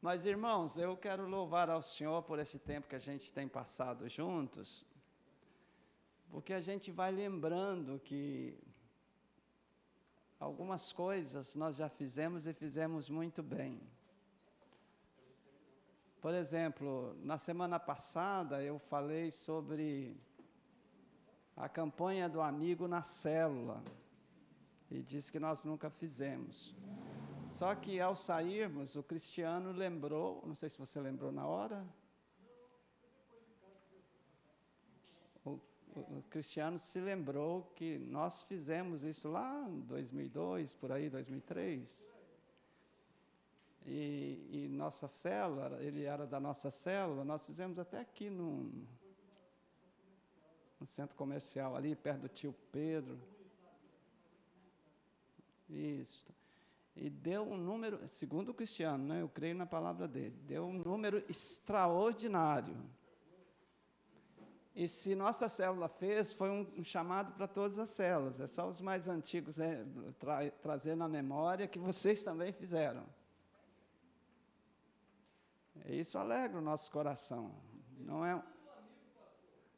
Mas, irmãos, eu quero louvar ao Senhor por esse tempo que a gente tem passado juntos, porque a gente vai lembrando que algumas coisas nós já fizemos e fizemos muito bem. Por exemplo, na semana passada eu falei sobre a campanha do amigo na célula e disse que nós nunca fizemos. Só que ao sairmos, o Cristiano lembrou, não sei se você lembrou na hora, o Cristiano se lembrou que nós fizemos isso lá em 2002, por aí, 2003. E nossa célula, ele era da nossa célula, nós fizemos até aqui no centro comercial, ali perto do tio Pedro. Isso. E deu um número, segundo o Cristiano, né, eu creio na palavra dele, deu um número extraordinário. E se nossa célula fez, foi um chamado para todas as células. É só os mais antigos trazer na memória que vocês também fizeram. Isso alegra o nosso coração.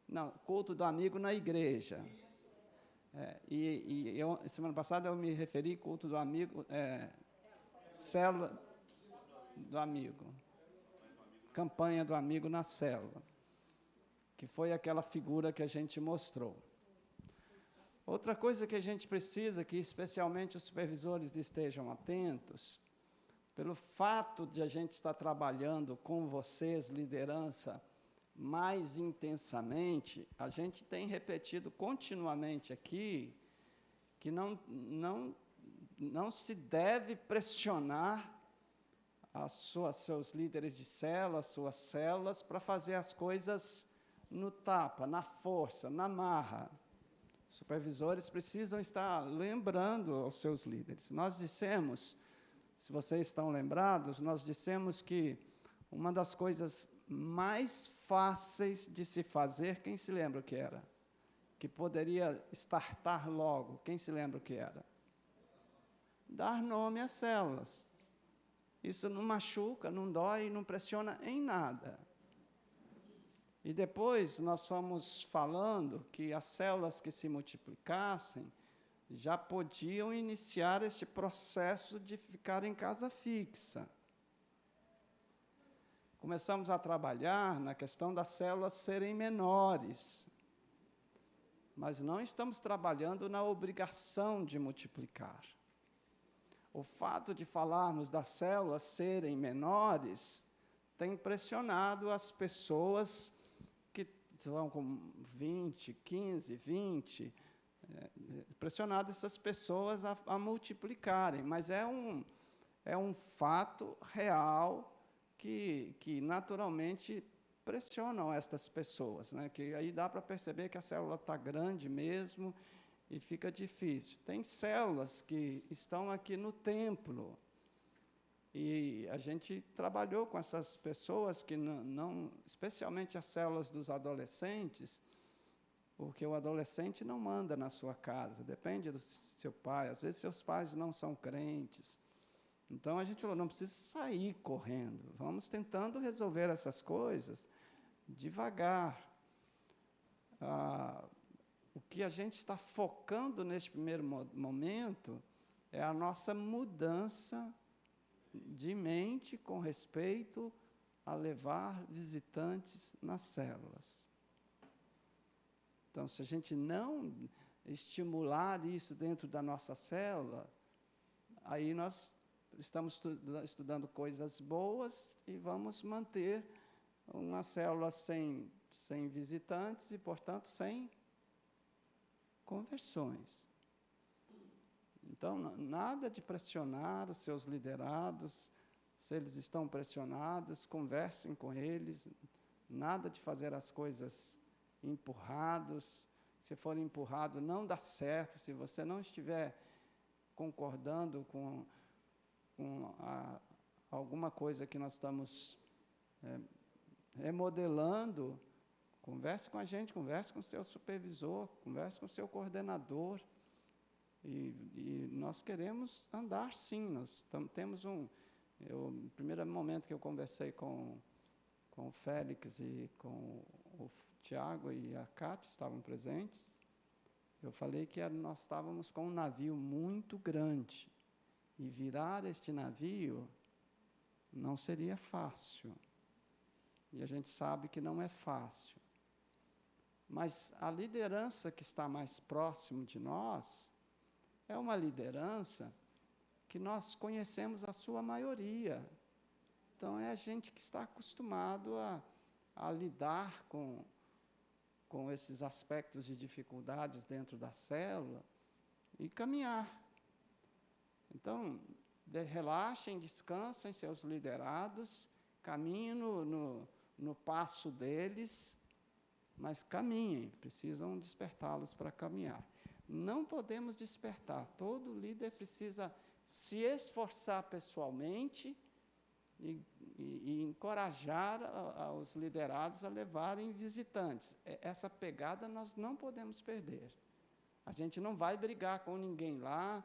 Não, culto do amigo na igreja. Semana passada eu me referi ao culto do amigo, célula do amigo. Campanha do amigo na célula. Que foi aquela figura que a gente mostrou. Outra coisa que a gente precisa, que especialmente os supervisores estejam atentos, pelo fato de a gente estar trabalhando com vocês, liderança, mais intensamente, a gente tem repetido continuamente aqui que não se deve pressionar seus líderes de célula, suas células, para fazer as coisas no tapa, na força, na marra. Os supervisores precisam estar lembrando aos seus líderes. Nós dissemos, se vocês estão lembrados, nós dissemos que uma das coisas mais fáceis de se fazer, quem se lembra o que era? Que poderia startar logo, quem se lembra o que era? Dar nome às células. Isso não machuca, não dói, não pressiona em nada. E depois nós fomos falando que as células que se multiplicassem já podiam iniciar este processo de ficar em casa fixa. Começamos a trabalhar na questão das células serem menores, mas não estamos trabalhando na obrigação de multiplicar. O fato de falarmos das células serem menores tem impressionado as pessoas que vão com 20, 15, 20, pressionado essas pessoas a multiplicarem, mas é um fato real que naturalmente pressionam estas pessoas, né? Que aí dá para perceber que a célula está grande mesmo e fica difícil. Tem células que estão aqui no templo, e a gente trabalhou com essas pessoas que não, especialmente as células dos adolescentes, porque o adolescente não manda na sua casa, depende do seu pai, às vezes seus pais não são crentes. Então a gente falou, não precisa sair correndo, vamos tentando resolver essas coisas devagar. O que a gente está focando neste primeiro momento é a nossa mudança de mente com respeito a levar visitantes nas células. Então, se a gente não estimular isso dentro da nossa célula, aí nós estamos estudando coisas boas e vamos manter uma célula sem visitantes e, portanto, sem conversões. Então, nada de pressionar os seus liderados. Se eles estão pressionados, conversem com eles. Nada de fazer as coisas empurrados. Se for empurrado, não dá certo. Se você não estiver concordando com alguma coisa que nós estamos remodelando, converse com a gente, converse com o seu supervisor, converse com o seu coordenador. E nós queremos andar, sim. Nós temos No primeiro momento que eu conversei com o Félix e com o Tiago e a Cátia, estavam presentes, eu falei que nós estávamos com um navio muito grande, e virar este navio não seria fácil. E a gente sabe que não é fácil. Mas a liderança que está mais próximo de nós é uma liderança que nós conhecemos a sua maioria. Então, é a gente que está acostumado a lidar com esses aspectos de dificuldades dentro da célula e caminhar. Então, relaxem, descansem seus liderados, caminhem no passo deles, mas caminhem, precisam despertá-los para caminhar. Não podemos despertar, todo líder precisa se esforçar pessoalmente e encorajar os liderados a levarem visitantes. Essa pegada nós não podemos perder. A gente não vai brigar com ninguém lá,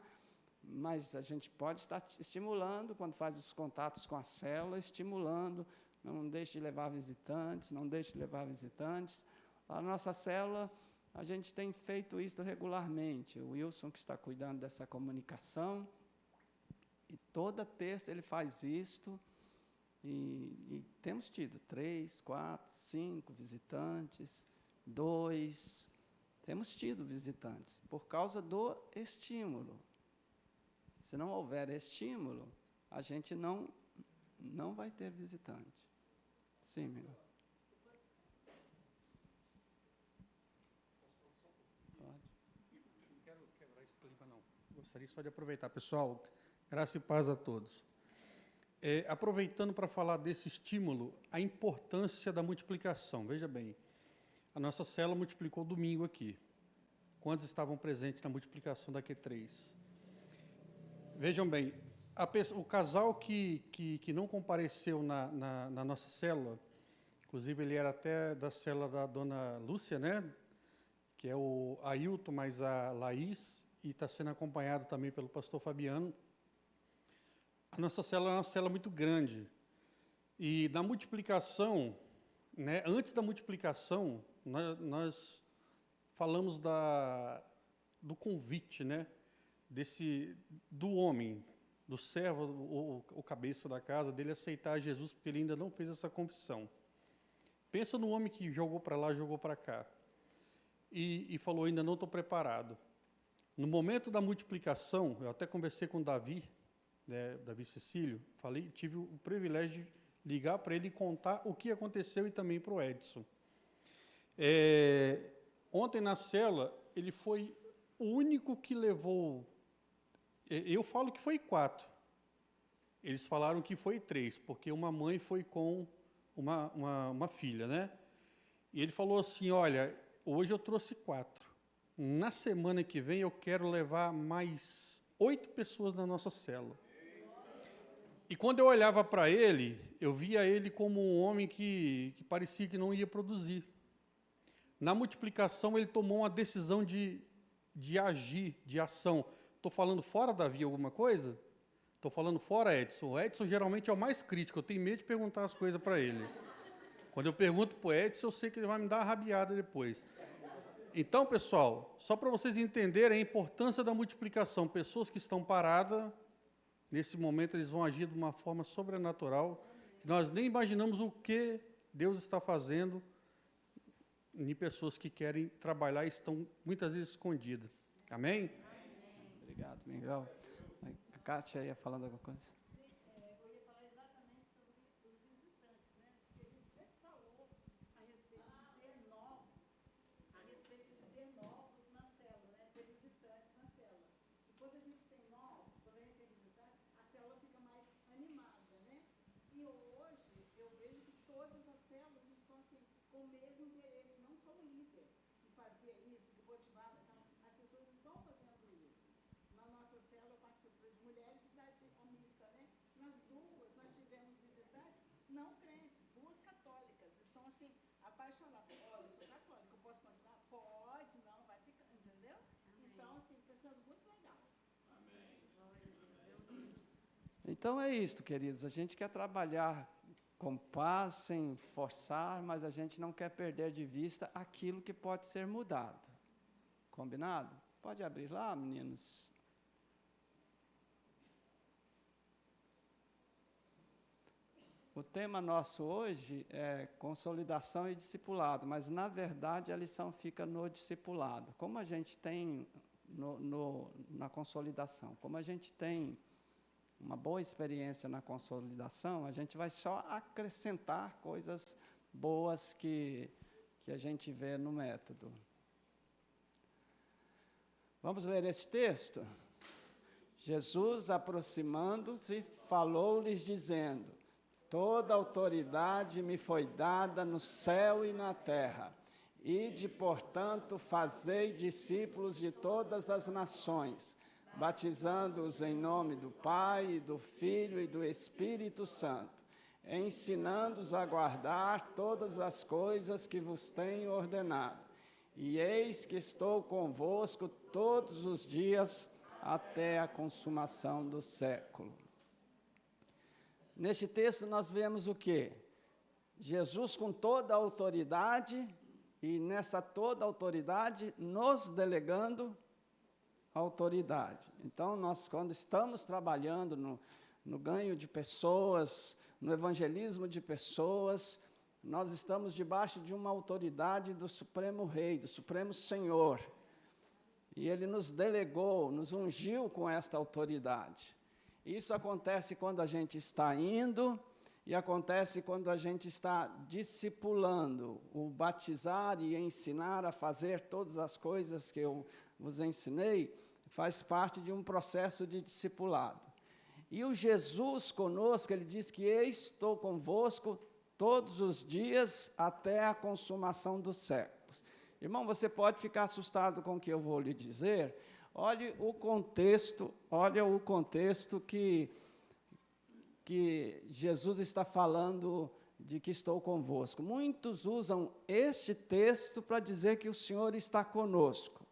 mas a gente pode estar estimulando, quando faz os contatos com a célula, estimulando, não deixe de levar visitantes, não deixe de levar visitantes. A nossa célula, a gente tem feito isso regularmente. O Wilson, que está cuidando dessa comunicação, e toda terça ele faz isto, e temos tido 3, 4, 5 visitantes, 2, temos tido visitantes, por causa do estímulo. Se não houver estímulo, a gente não vai ter visitante. Sim, Miguel. Pode. Não quero quebrar esse clima, não. Gostaria só de aproveitar. Pessoal, graça e paz a todos. Aproveitando para falar desse estímulo, a importância da multiplicação. Veja bem, a nossa célula multiplicou domingo aqui. Quantos estavam presentes na multiplicação da Q3? Vejam bem, o casal que não compareceu na nossa célula, inclusive ele era até da célula da dona Lúcia, né? Que é o Ailton, mais a Laís, e está sendo acompanhado também pelo pastor Fabiano. A nossa célula é uma célula muito grande. E na multiplicação, né, antes da multiplicação, nós falamos do convite, né, do homem, do servo, o cabeça da casa, dele aceitar Jesus, porque ele ainda não fez essa confissão. Pensa no homem que jogou para lá, jogou para cá, e falou, ainda não estou preparado. No momento da multiplicação, eu até conversei com o Davi, né, Davi Cecílio, tive o privilégio de ligar para ele e contar o que aconteceu e também para o Edson. Ontem na célula, ele foi o único que levou, eu falo que foi 4, eles falaram que foi 3, porque uma mãe foi com uma filha, né? E ele falou assim, olha, hoje eu trouxe 4, na semana que vem eu quero levar mais 8 pessoas na nossa célula. E quando eu olhava para ele, eu via ele como um homem que parecia que não ia produzir. Na multiplicação, ele tomou uma decisão de agir, de ação. Estou falando fora, Davi, alguma coisa? Estou falando fora, Edson. O Edson geralmente é o mais crítico, eu tenho medo de perguntar as coisas para ele. Quando eu pergunto para o Edson, eu sei que ele vai me dar uma rabiada depois. Então, pessoal, só para vocês entenderem a importância da multiplicação, pessoas que estão paradas, nesse momento eles vão agir de uma forma sobrenatural, que nós nem imaginamos o que Deus está fazendo em pessoas que querem trabalhar e estão muitas vezes escondidas. Amém? Obrigado, Miguel. A Kátia ia falando alguma coisa? Eu ia falar exatamente sobre os visitantes, né? Porque a gente sempre falou a respeito de ter novos, na célula, né? Ter visitantes na célula. E quando a gente tem novos, quando a gente tem visitantes, a célula fica mais animada, né? E hoje eu vejo que todas as células estão assim, com o mesmo interesse, não só o líder que fazia isso, que motivava, então, as pessoas estão fazendo isso. Na nossa célula participou de mulheres e da mista, né? Nas duas, nós tivemos visitantes não crentes, 2 católicas, estão assim, apaixonadas. Olha, eu sou católica, eu posso continuar? Pode, não, vai ficar, entendeu? Amém. Então, assim, está sendo muito legal. Amém. Então é isto, queridos. A gente quer trabalhar com paz, sem forçar, mas a gente não quer perder de vista aquilo que pode ser mudado. Combinado? Pode abrir lá, meninos. O tema nosso hoje é consolidação e discipulado, mas, na verdade, a lição fica no discipulado. Como a gente tem na consolidação, como a gente tem uma boa experiência na consolidação, a gente vai só acrescentar coisas boas que a gente vê no método. Vamos ler esse texto? Jesus, aproximando-se, falou-lhes dizendo: toda autoridade me foi dada no céu e na terra. Ide, portanto, fazei discípulos de todas as nações, batizando-os em nome do Pai, do Filho e do Espírito Santo, ensinando-os a guardar todas as coisas que vos tenho ordenado. E eis que estou convosco todos os dias até a consumação do século. Neste texto nós vemos o quê? Jesus com toda a autoridade, e nessa toda a autoridade nos delegando autoridade. Então, nós, quando estamos trabalhando no ganho de pessoas, no evangelismo de pessoas, nós estamos debaixo de uma autoridade do Supremo Rei, do Supremo Senhor. E Ele nos delegou, nos ungiu com esta autoridade. Isso acontece quando a gente está indo e acontece quando a gente está discipulando. O batizar e ensinar a fazer todas as coisas que eu vos ensinei faz parte de um processo de discipulado. E o Jesus conosco, ele diz que estou convosco todos os dias até a consumação dos séculos. Irmão, você pode ficar assustado com o que eu vou lhe dizer. Olha o contexto que Jesus está falando de que estou convosco. Muitos usam este texto para dizer que o Senhor está conosco.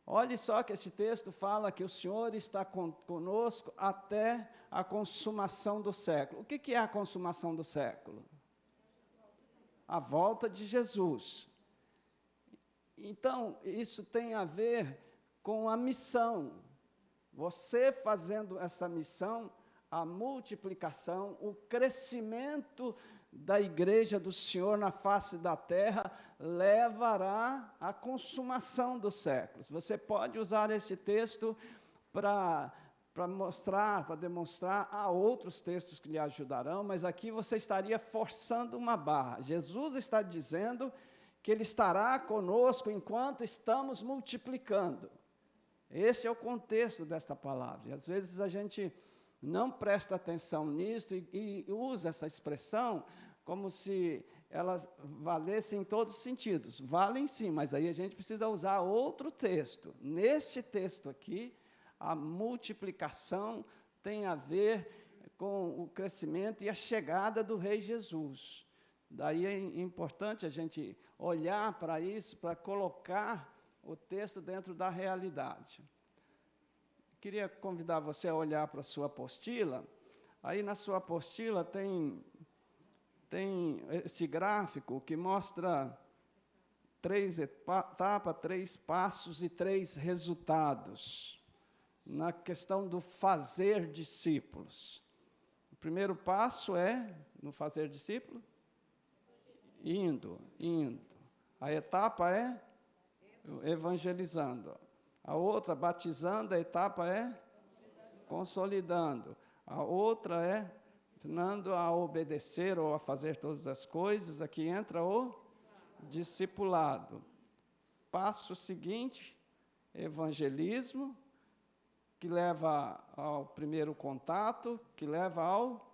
Olhe só que esse texto fala que o Senhor está conosco até a consumação do século. O que é a consumação do século? A volta de Jesus. Então, isso tem a ver com a missão. Você fazendo essa missão, a multiplicação, o crescimento da igreja do Senhor na face da terra levará à consumação dos séculos. Você pode usar este texto para demonstrar, há outros textos que lhe ajudarão, mas aqui você estaria forçando uma barra. Jesus está dizendo que Ele estará conosco enquanto estamos multiplicando. Este é o contexto desta palavra. E às vezes a gente não presta atenção nisso e usa essa expressão como se elas valessem em todos os sentidos. Valem sim, mas aí a gente precisa usar outro texto. Neste texto aqui, a multiplicação tem a ver com o crescimento e a chegada do Rei Jesus. Daí é importante a gente olhar para isso, para colocar o texto dentro da realidade. Queria convidar você a olhar para a sua apostila. Aí na sua apostila tem esse gráfico que mostra 3 etapas, 3 passos e 3 resultados na questão do fazer discípulos. O primeiro passo é, no fazer discípulo, indo. A etapa é evangelizando. A outra, batizando, a etapa é consolidando. A outra é ensinando a obedecer ou a fazer todas as coisas. Aqui entra o discipulado. Passo seguinte, evangelismo, que leva ao primeiro contato, que leva ao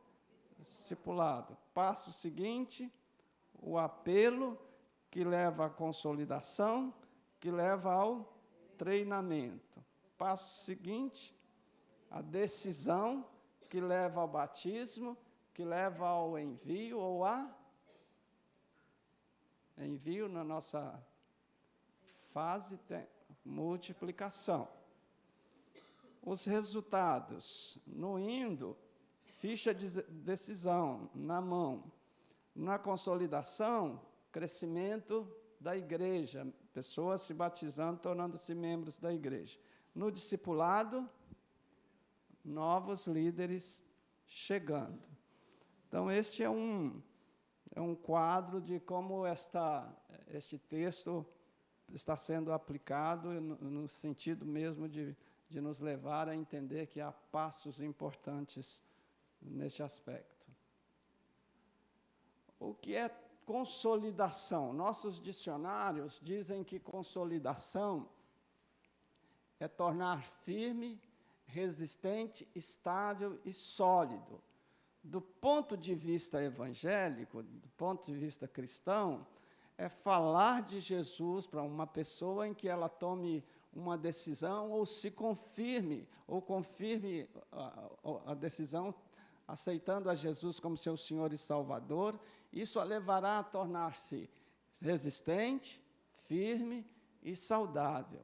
discipulado. Passo seguinte, o apelo, que leva à consolidação, que leva ao treinamento. Passo seguinte, a decisão, que leva ao batismo, que leva ao envio ou a envio na nossa fase de multiplicação. Os resultados: no indo, ficha de decisão na mão. Na consolidação, crescimento da igreja, pessoas se batizando, tornando-se membros da igreja. No discipulado, novos líderes chegando. Então, este é um quadro de como este texto está sendo aplicado no sentido mesmo de nos levar a entender que há passos importantes neste aspecto. O que é consolidação? Nossos dicionários dizem que consolidação é tornar firme, resistente, estável e sólido. Do ponto de vista evangélico, do ponto de vista cristão, é falar de Jesus para uma pessoa em que ela tome uma decisão ou se confirme, ou confirme a decisão aceitando a Jesus como seu Senhor e Salvador. Isso a levará a tornar-se resistente, firme e saudável.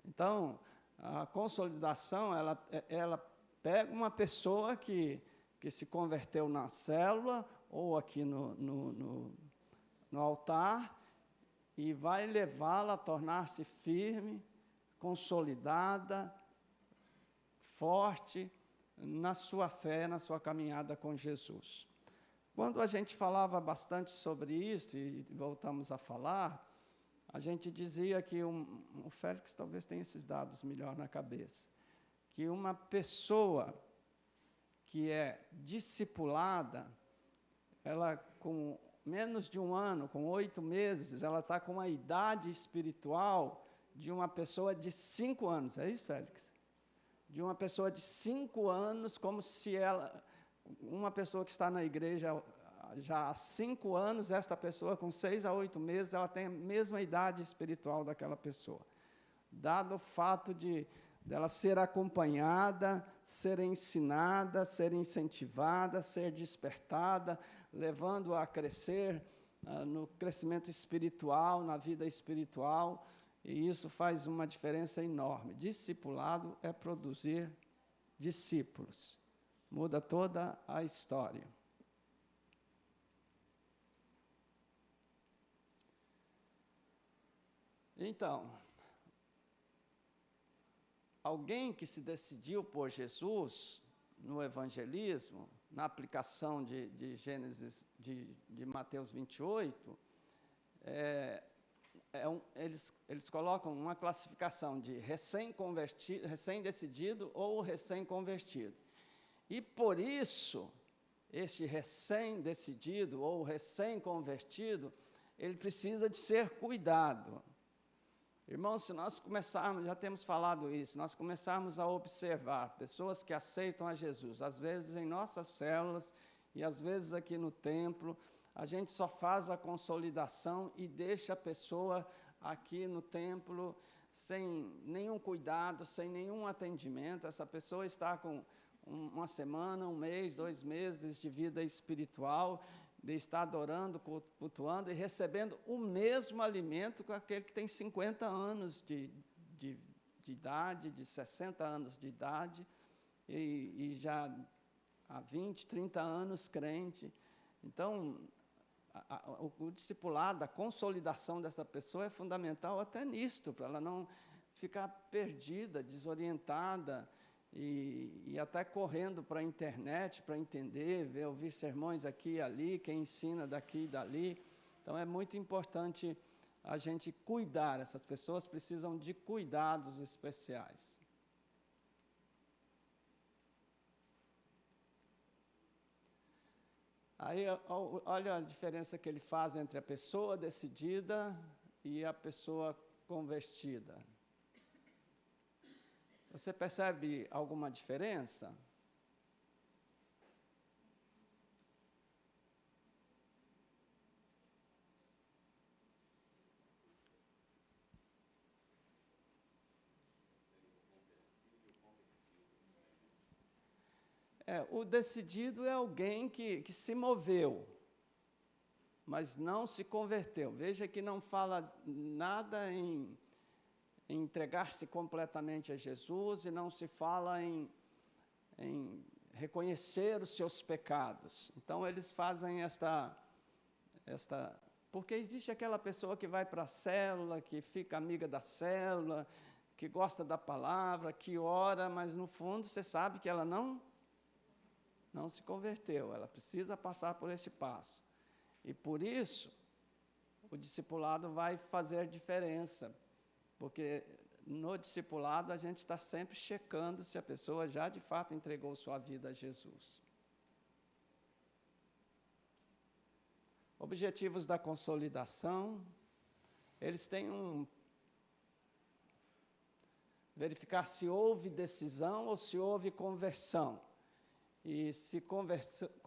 Então, a consolidação, ela pega uma pessoa que se converteu na célula ou aqui no altar e vai levá-la a tornar-se firme, consolidada, forte na sua fé, na sua caminhada com Jesus. Quando a gente falava bastante sobre isso, e voltamos a falar, a gente dizia que o Félix talvez tenha esses dados melhor na cabeça, que uma pessoa que é discipulada, ela com menos de um ano, com 8 meses, ela está com a idade espiritual de uma pessoa de 5 anos. É isso, Félix? De uma pessoa de 5 anos, como se uma pessoa que está na igreja já há 5 anos, esta pessoa com 6 a 8 meses, ela tem a mesma idade espiritual daquela pessoa. Dado o fato dela ser acompanhada, ser ensinada, ser incentivada, ser despertada, levando-a a crescer no crescimento espiritual, na vida espiritual, e isso faz uma diferença enorme. Discipulado é produzir discípulos. Muda toda a história. Então, alguém que se decidiu por Jesus no evangelismo, na aplicação de Gênesis, de Mateus 28, eles colocam uma classificação de recém-convertido, recém-decidido ou recém-convertido. E por isso, este recém-decidido ou recém-convertido, ele precisa de ser cuidado. Irmãos, se nós começarmos, já temos falado isso, nós começarmos a observar pessoas que aceitam a Jesus, às vezes em nossas células e às vezes aqui no templo, a gente só faz a consolidação e deixa a pessoa aqui no templo sem nenhum cuidado, sem nenhum atendimento. Essa pessoa está com uma semana, 1 mês, 2 meses de vida espiritual, de estar adorando, cultuando e recebendo o mesmo alimento que aquele que tem 50 anos de idade, de 60 anos de idade, e já há 20, 30 anos crente. Então, o discipulado, a consolidação dessa pessoa é fundamental até nisto, para ela não ficar perdida, desorientada, e até correndo para a internet para entender, ouvir sermões aqui e ali, quem ensina daqui e dali. Então, é muito importante a gente cuidar, essas pessoas precisam de cuidados especiais. Aí, olha a diferença que ele faz entre a pessoa decidida e a pessoa convertida. Você percebe alguma diferença? O decidido é alguém que se moveu, mas não se converteu. Veja que não fala nada em em entregar-se completamente a Jesus e não se fala em reconhecer os seus pecados. Então, eles fazem porque existe aquela pessoa que vai para a célula, que fica amiga da célula, que gosta da palavra, que ora, mas no fundo você sabe que ela não se converteu, ela precisa passar por este passo. E por isso, o discipulado vai fazer diferença, porque no discipulado a gente está sempre checando se a pessoa já de fato entregou sua vida a Jesus. Objetivos da consolidação, eles têm verificar se houve decisão ou se houve conversão. E se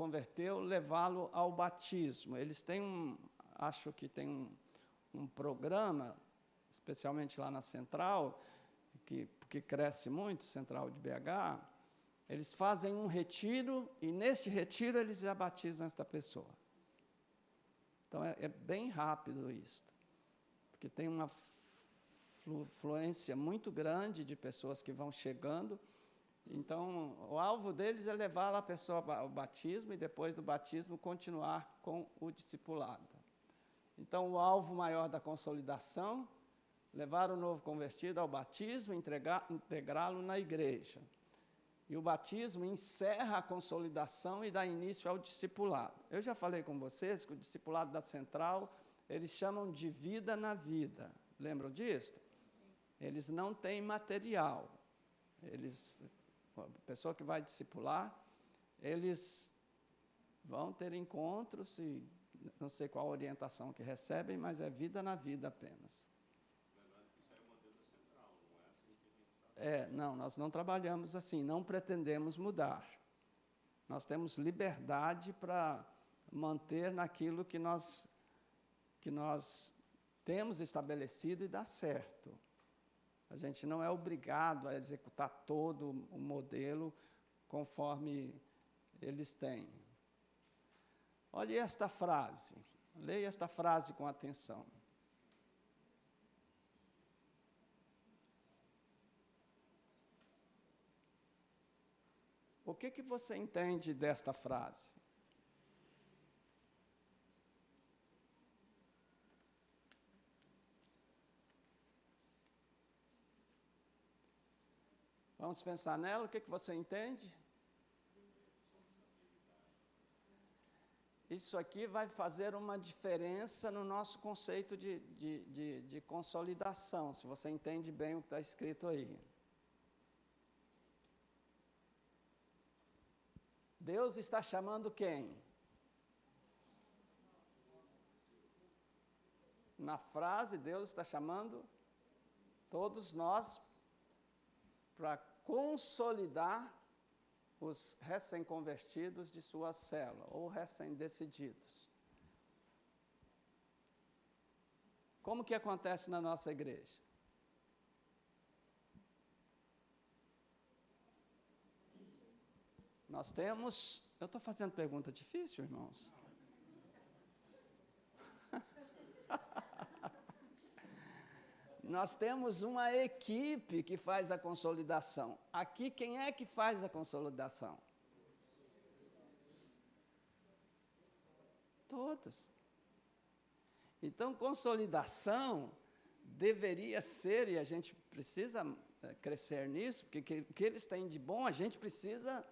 converteu, levá-lo ao batismo. Eles têm acho que tem um programa, especialmente lá na Central, que cresce muito, Central de BH, eles fazem um retiro, e neste retiro eles já batizam esta pessoa. Então, é bem rápido isso, porque tem uma fluência muito grande de pessoas que vão chegando. Então, o alvo deles é levar a pessoa ao batismo e, depois do batismo, continuar com o discipulado. Então, o alvo maior da consolidação, levar o novo convertido ao batismo e integrá-lo na igreja. E o batismo encerra a consolidação e dá início ao discipulado. Eu já falei com vocês que o discipulado da Central, eles chamam de vida na vida. Lembram disso? Eles não têm material. A pessoa que vai discipular, eles vão ter encontros e não sei qual orientação que recebem, mas é vida na vida apenas. Lembrando que isso é o modelo da Central, não é assim que a gente está. Não, nós não trabalhamos assim, não pretendemos mudar. Nós temos liberdade para manter naquilo que nós temos estabelecido e dá certo. A gente não é obrigado a executar todo o modelo conforme eles têm. Olhe esta frase, leia esta frase com atenção. O que você entende desta frase? Vamos pensar nela, o que você entende? Isso aqui vai fazer uma diferença no nosso conceito de consolidação, se você entende bem o que está escrito aí. Deus está chamando quem? Na frase, Deus está chamando todos nós para consolidar os recém-convertidos de sua célula, ou recém-decididos. Como que acontece na nossa igreja? Nós temos... Eu estou fazendo pergunta difícil, irmãos? Nós temos uma equipe que faz a consolidação. Aqui, quem é que faz a consolidação? Todos. Então, consolidação deveria ser, e a gente precisa crescer nisso, porque o que eles têm de bom, a gente precisa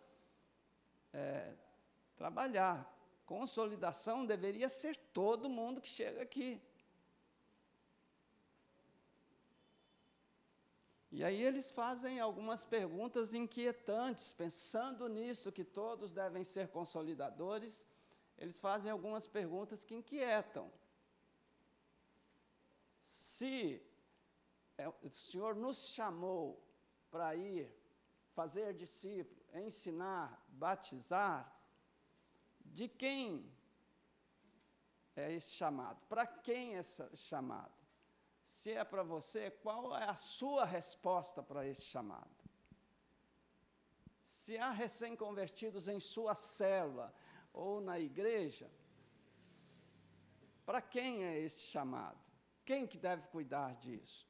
trabalhar. Consolidação deveria ser todo mundo que chega aqui. E aí eles fazem algumas perguntas inquietantes, pensando nisso, que todos devem ser consolidadores, eles fazem algumas perguntas que inquietam. Se o Senhor nos chamou para ir, fazer discípulo, ensinar, batizar, de quem é esse chamado? Para quem é esse chamado? Se é para você, qual é a sua resposta para esse chamado? Se há recém-convertidos em sua célula ou na igreja, para quem é esse chamado? Quem que deve cuidar disso?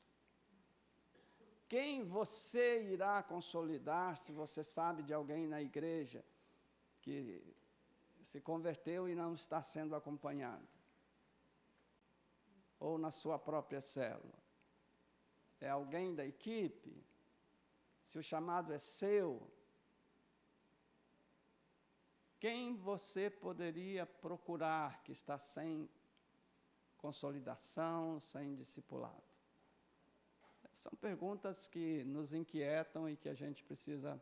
quem você irá consolidar se você sabe de alguém na igreja que se converteu e não está sendo acompanhado? Ou na sua própria célula? É alguém da equipe? Se o chamado é seu, quem você poderia procurar que está sem consolidação, sem discipulado? São perguntas que nos inquietam e que a gente precisa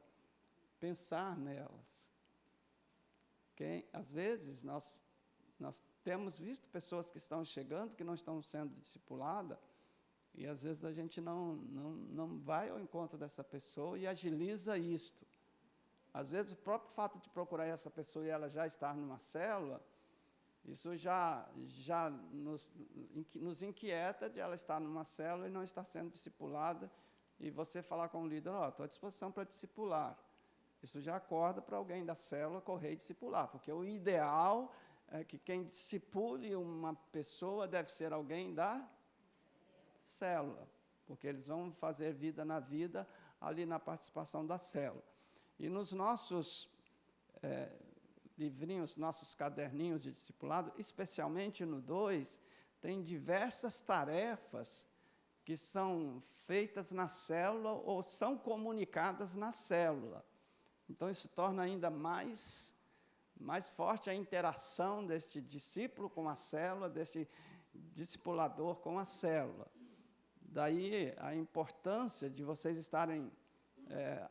pensar nelas. Às vezes, nós temos visto pessoas que estão chegando, que não estão sendo discipuladas, e às vezes a gente não vai ao encontro dessa pessoa e agiliza isto. Às vezes, o próprio fato de procurar essa pessoa e ela já estar numa célula, isso já nos inquieta de ela estar numa célula e não estar sendo discipulada, e você falar com o líder, estou à disposição para discipular. Isso já acorda para alguém da célula correr e discipular, porque o ideal é que quem discipule uma pessoa deve ser alguém da célula, porque eles vão fazer vida na vida ali na participação da célula. E nos nossos livrinhos, nossos caderninhos de discipulado, especialmente no 2, tem diversas tarefas que são feitas na célula ou são comunicadas na célula. Então, isso torna ainda mais forte a interação deste discípulo com a célula, deste discipulador com a célula. Daí a importância de vocês estarem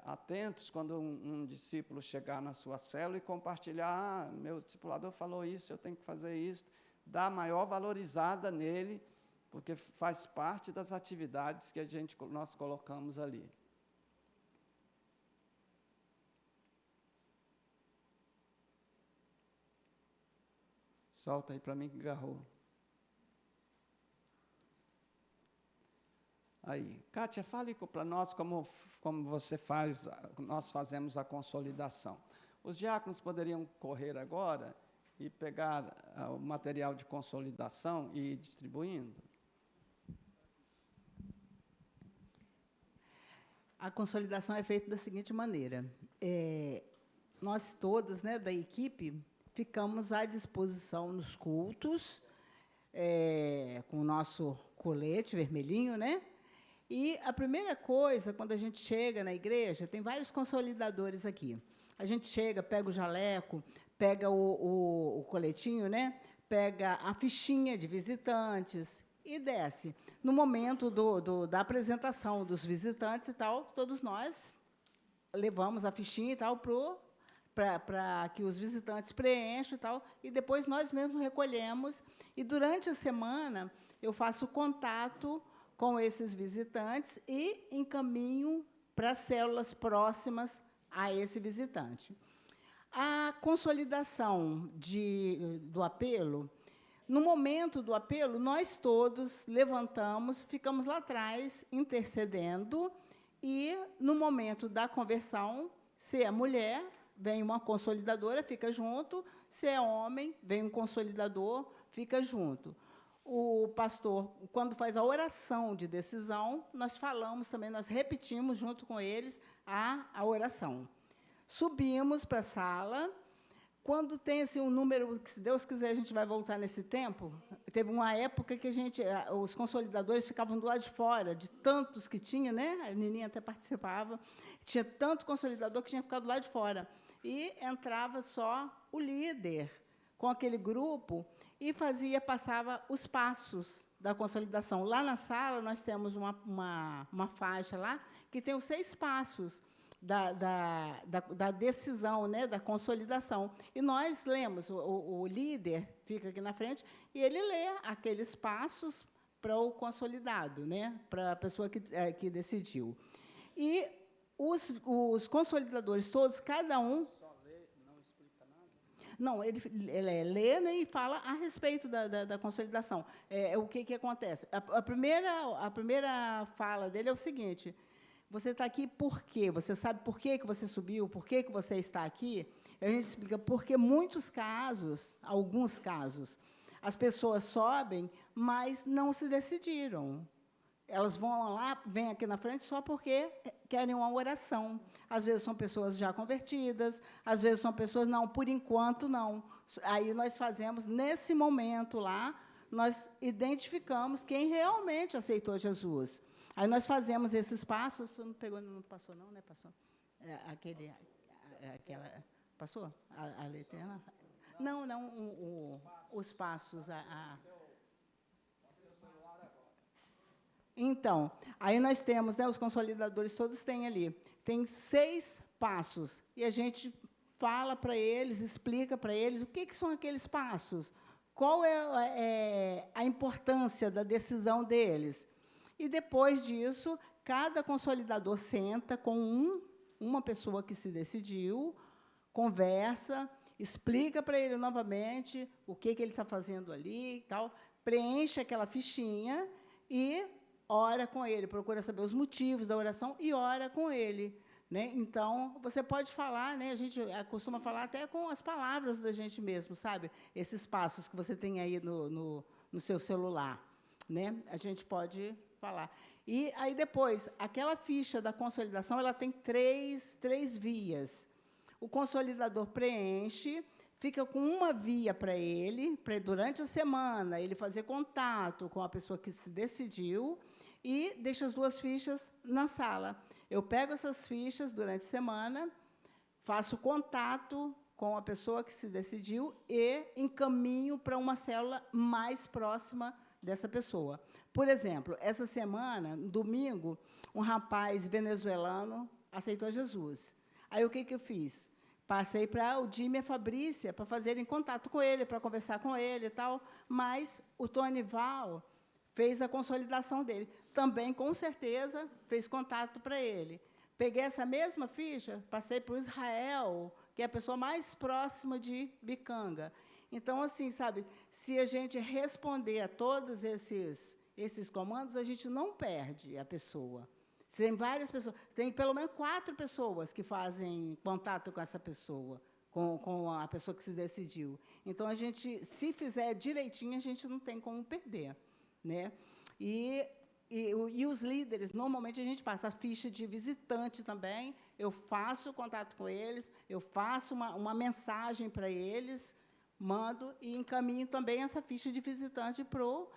atentos quando um discípulo chegar na sua célula e compartilhar, meu discipulador falou isso, eu tenho que fazer isso, dar a maior valorizada nele, porque faz parte das atividades que nós colocamos ali. Solta aí para mim que agarrou. Aí, Kátia, fale para nós como você faz, nós fazemos a consolidação. Os diáconos poderiam correr agora e pegar o material de consolidação e ir distribuindo? A consolidação é feita da seguinte maneira. Nós todos, né, da equipe, ficamos à disposição nos cultos, com o nosso colete vermelhinho, né? E a primeira coisa, quando a gente chega na igreja, tem vários consolidadores aqui. A gente chega, pega o jaleco, pega o coletinho, né? Pega a fichinha de visitantes e desce. No momento da apresentação dos visitantes e tal, todos nós levamos a fichinha e tal para que os visitantes preencham e tal, e depois nós mesmos recolhemos. E, durante a semana, eu faço contato com esses visitantes e encaminho para células próximas a esse visitante. A consolidação do apelo, no momento do apelo, nós todos levantamos, ficamos lá atrás, intercedendo, e, no momento da conversão, se é mulher, vem uma consolidadora, fica junto, se é homem, vem um consolidador, fica junto. O pastor, quando faz a oração de decisão, nós falamos também, nós repetimos junto com eles a oração. Subimos para a sala. Quando tem assim, um número, que, se Deus quiser, a gente vai voltar nesse tempo. Teve uma época que os consolidadores ficavam do lado de fora, de tantos que tinha, né? A Nininha até participava. Tinha tanto consolidador que tinha ficado do lado de fora. E entrava só o líder com aquele grupo e passava os passos da consolidação. Lá na sala, nós temos uma faixa lá que tem os 6 passos da decisão, né, da consolidação. E nós lemos, o líder fica aqui na frente, e ele lê aqueles passos para o consolidado, né, para a pessoa que decidiu. E os consolidadores todos, cada um... Não, ele lê, né, e fala a respeito da consolidação. O que acontece? A primeira fala dele é o seguinte: você está aqui por quê? Você sabe por que você subiu? Por que você está aqui? A gente explica porque alguns casos, as pessoas sobem, mas não se decidiram. elas vão lá, vêm aqui na frente só porque querem uma oração. Às vezes são pessoas já convertidas, às vezes são pessoas, não, por enquanto, não. Aí nós fazemos, nesse momento lá, nós identificamos quem realmente aceitou Jesus. Aí nós fazemos esses passos, não pegou, não passou não, né? Passou? Aquela, passou? A letra? Não, os passos, Então, aí nós temos, né, os consolidadores todos têm ali, tem 6 passos, e a gente fala para eles, explica para eles o que são aqueles passos, qual é a importância da decisão deles. E, depois disso, cada consolidador senta com uma pessoa que se decidiu, conversa, explica para ele novamente o que ele está fazendo ali, e tal, preenche aquela fichinha e ora com ele, procura saber os motivos da oração e ora com ele. Né? Então, você pode falar, né? A gente costuma falar até com as palavras da gente mesmo, sabe? Esses passos que você tem aí no seu celular. Né? A gente pode falar. E aí, depois, aquela ficha da consolidação, ela tem três vias. O consolidador preenche, fica com uma via para ele, durante a semana, ele fazer contato com a pessoa que se decidiu, e deixa as 2 fichas na sala. Eu pego essas fichas durante a semana, faço contato com a pessoa que se decidiu e encaminho para uma célula mais próxima dessa pessoa. Por exemplo, essa semana, no domingo, um rapaz venezuelano aceitou Jesus. Aí, o que eu fiz? Passei para o Jimmy e a Fabrícia para fazerem contato com ele, para conversar com ele e tal, mas o Tonival fez a consolidação dele. Também, com certeza, fez contato para ele. Peguei essa mesma ficha, passei para o Israel, que é a pessoa mais próxima de Bicanga. Então, assim, sabe, se a gente responder a todos esses comandos, a gente não perde a pessoa. Tem várias pessoas, tem pelo menos 4 pessoas que fazem contato com essa pessoa, com a pessoa que se decidiu. Então, a gente, se fizer direitinho, a gente não tem como perder. Né? E os líderes, normalmente, a gente passa a ficha de visitante também, eu faço contato com eles, eu faço uma mensagem para eles, mando e encaminho também essa ficha de visitante para o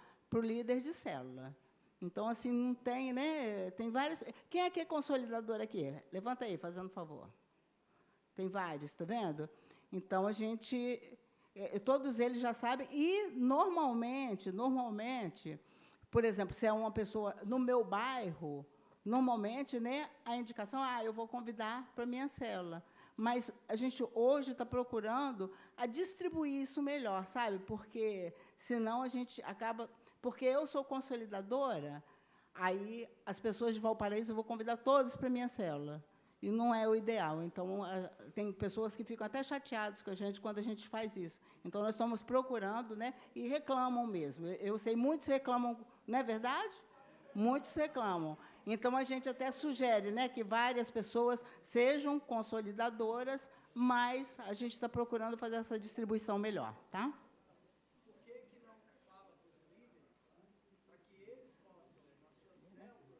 líder de célula. Então, assim, não tem, né? Tem vários. Quem é que é consolidador aqui? Levanta aí, fazendo favor. Tem vários, está vendo? Então, a gente, todos eles já sabem, e, normalmente, por exemplo, se é uma pessoa no meu bairro, normalmente, né, a indicação, eu vou convidar para a minha célula. Mas a gente, hoje, está procurando a distribuir isso melhor, sabe? Porque, senão, a gente acaba... Porque eu sou consolidadora, aí as pessoas de Valparaíso eu vou convidar todas para a minha célula. E não é o ideal. Então, tem pessoas que ficam até chateadas com a gente quando a gente faz isso. Então, nós estamos procurando, né, e reclamam mesmo. Eu sei, muitos reclamam, não é verdade? Muitos reclamam. Então, a gente até sugere, né, que várias pessoas sejam consolidadoras, mas a gente está procurando fazer essa distribuição melhor. Tá? Por que não fala para os líderes para que eles possam, nas suas células,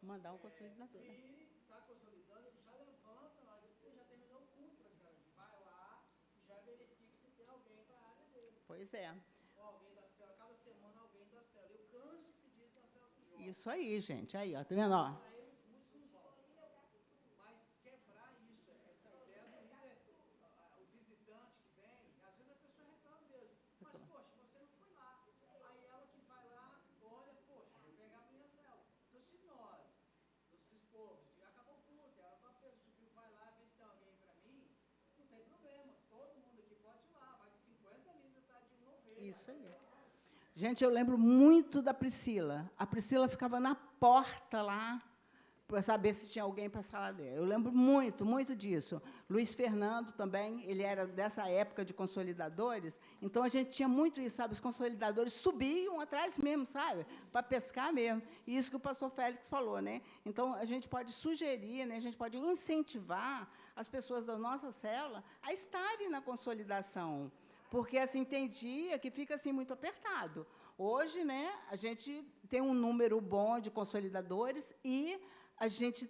mandar um consolidador. E está consolidando, ele já levanta, já terminou o culto praticamente. Vai lá e já verifica se tem alguém para a área dele. Pois é. Ou alguém da célula, cada semana alguém da célula. Eu canso de pedir isso na célula do João. Isso aí, gente. Aí, ó, tá vendo? Ó. Para eles, muitos não vão. Mas quebrar isso, essa ideia do líder, o visitante que vem, às vezes a pessoa reclama mesmo. Mas, poxa, você não foi lá. Aí ela que vai lá, olha, poxa, vou pegar a minha célula. Então, se nós nos dispormos, acabou o culto, ela subiu, vai lá, vê se tem alguém para mim, não tem problema. Todo mundo aqui pode ir lá, vai de 50 líderes atrás de um, não vê. Isso aí. Gente, eu lembro muito da Priscila. A Priscila ficava na porta lá para saber se tinha alguém para a sala dela. Eu lembro muito, muito disso. Luiz Fernando também, ele era dessa época de consolidadores, então a gente tinha muito isso, sabe? Os consolidadores subiam atrás mesmo, sabe? Para pescar mesmo. E isso que o pastor Félix falou, né? Então, a gente pode sugerir, né? A gente pode incentivar as pessoas da nossa célula a estarem na consolidação. Porque, assim, tem dia que fica assim, muito apertado. Hoje, né, a gente tem um número bom de consolidadores e a gente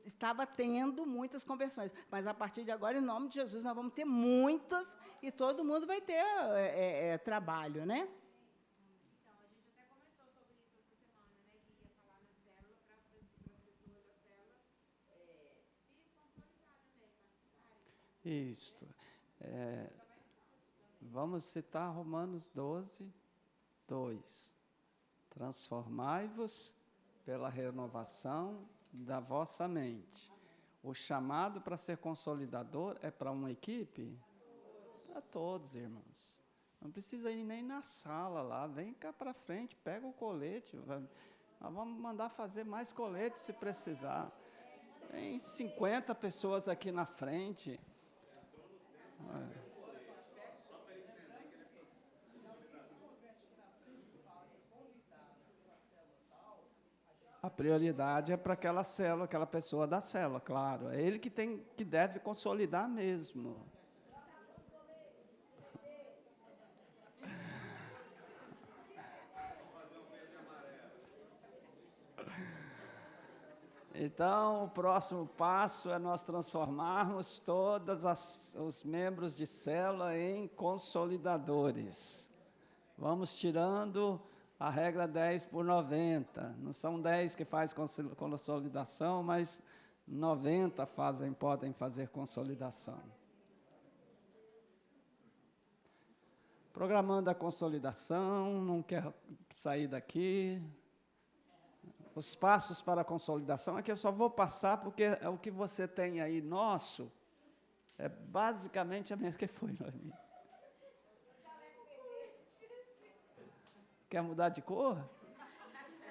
estava tendo muitas conversões, mas, a partir de agora, em nome de Jesus, nós vamos ter muitas e todo mundo vai ter trabalho, né? Então, a gente até comentou sobre isso essa semana, né, que ia falar na célula para as pessoas da célula e consolidar também, participarem. Isto. Vamos citar Romanos 12, 2. Transformai-vos pela renovação da vossa mente. O chamado para ser consolidador é para uma equipe? Para todos, irmãos. Não precisa ir nem na sala lá, vem cá para frente, pega o colete. Nós vamos mandar fazer mais colete se precisar. Tem 50 pessoas aqui na frente. A prioridade é para aquela célula, aquela pessoa da célula, claro. É ele que deve consolidar mesmo. Então, o próximo passo é nós transformarmos todos os membros de célula em consolidadores. Vamos tirando a regra 10 por 90. Não são 10 que faz consolidação, mas 90 podem fazer consolidação. Programando a consolidação, não quer sair daqui. Os passos para a consolidação, aqui eu só vou passar porque é o que você tem aí nosso, é basicamente a mesma que foi, Noemi. Quer mudar de cor?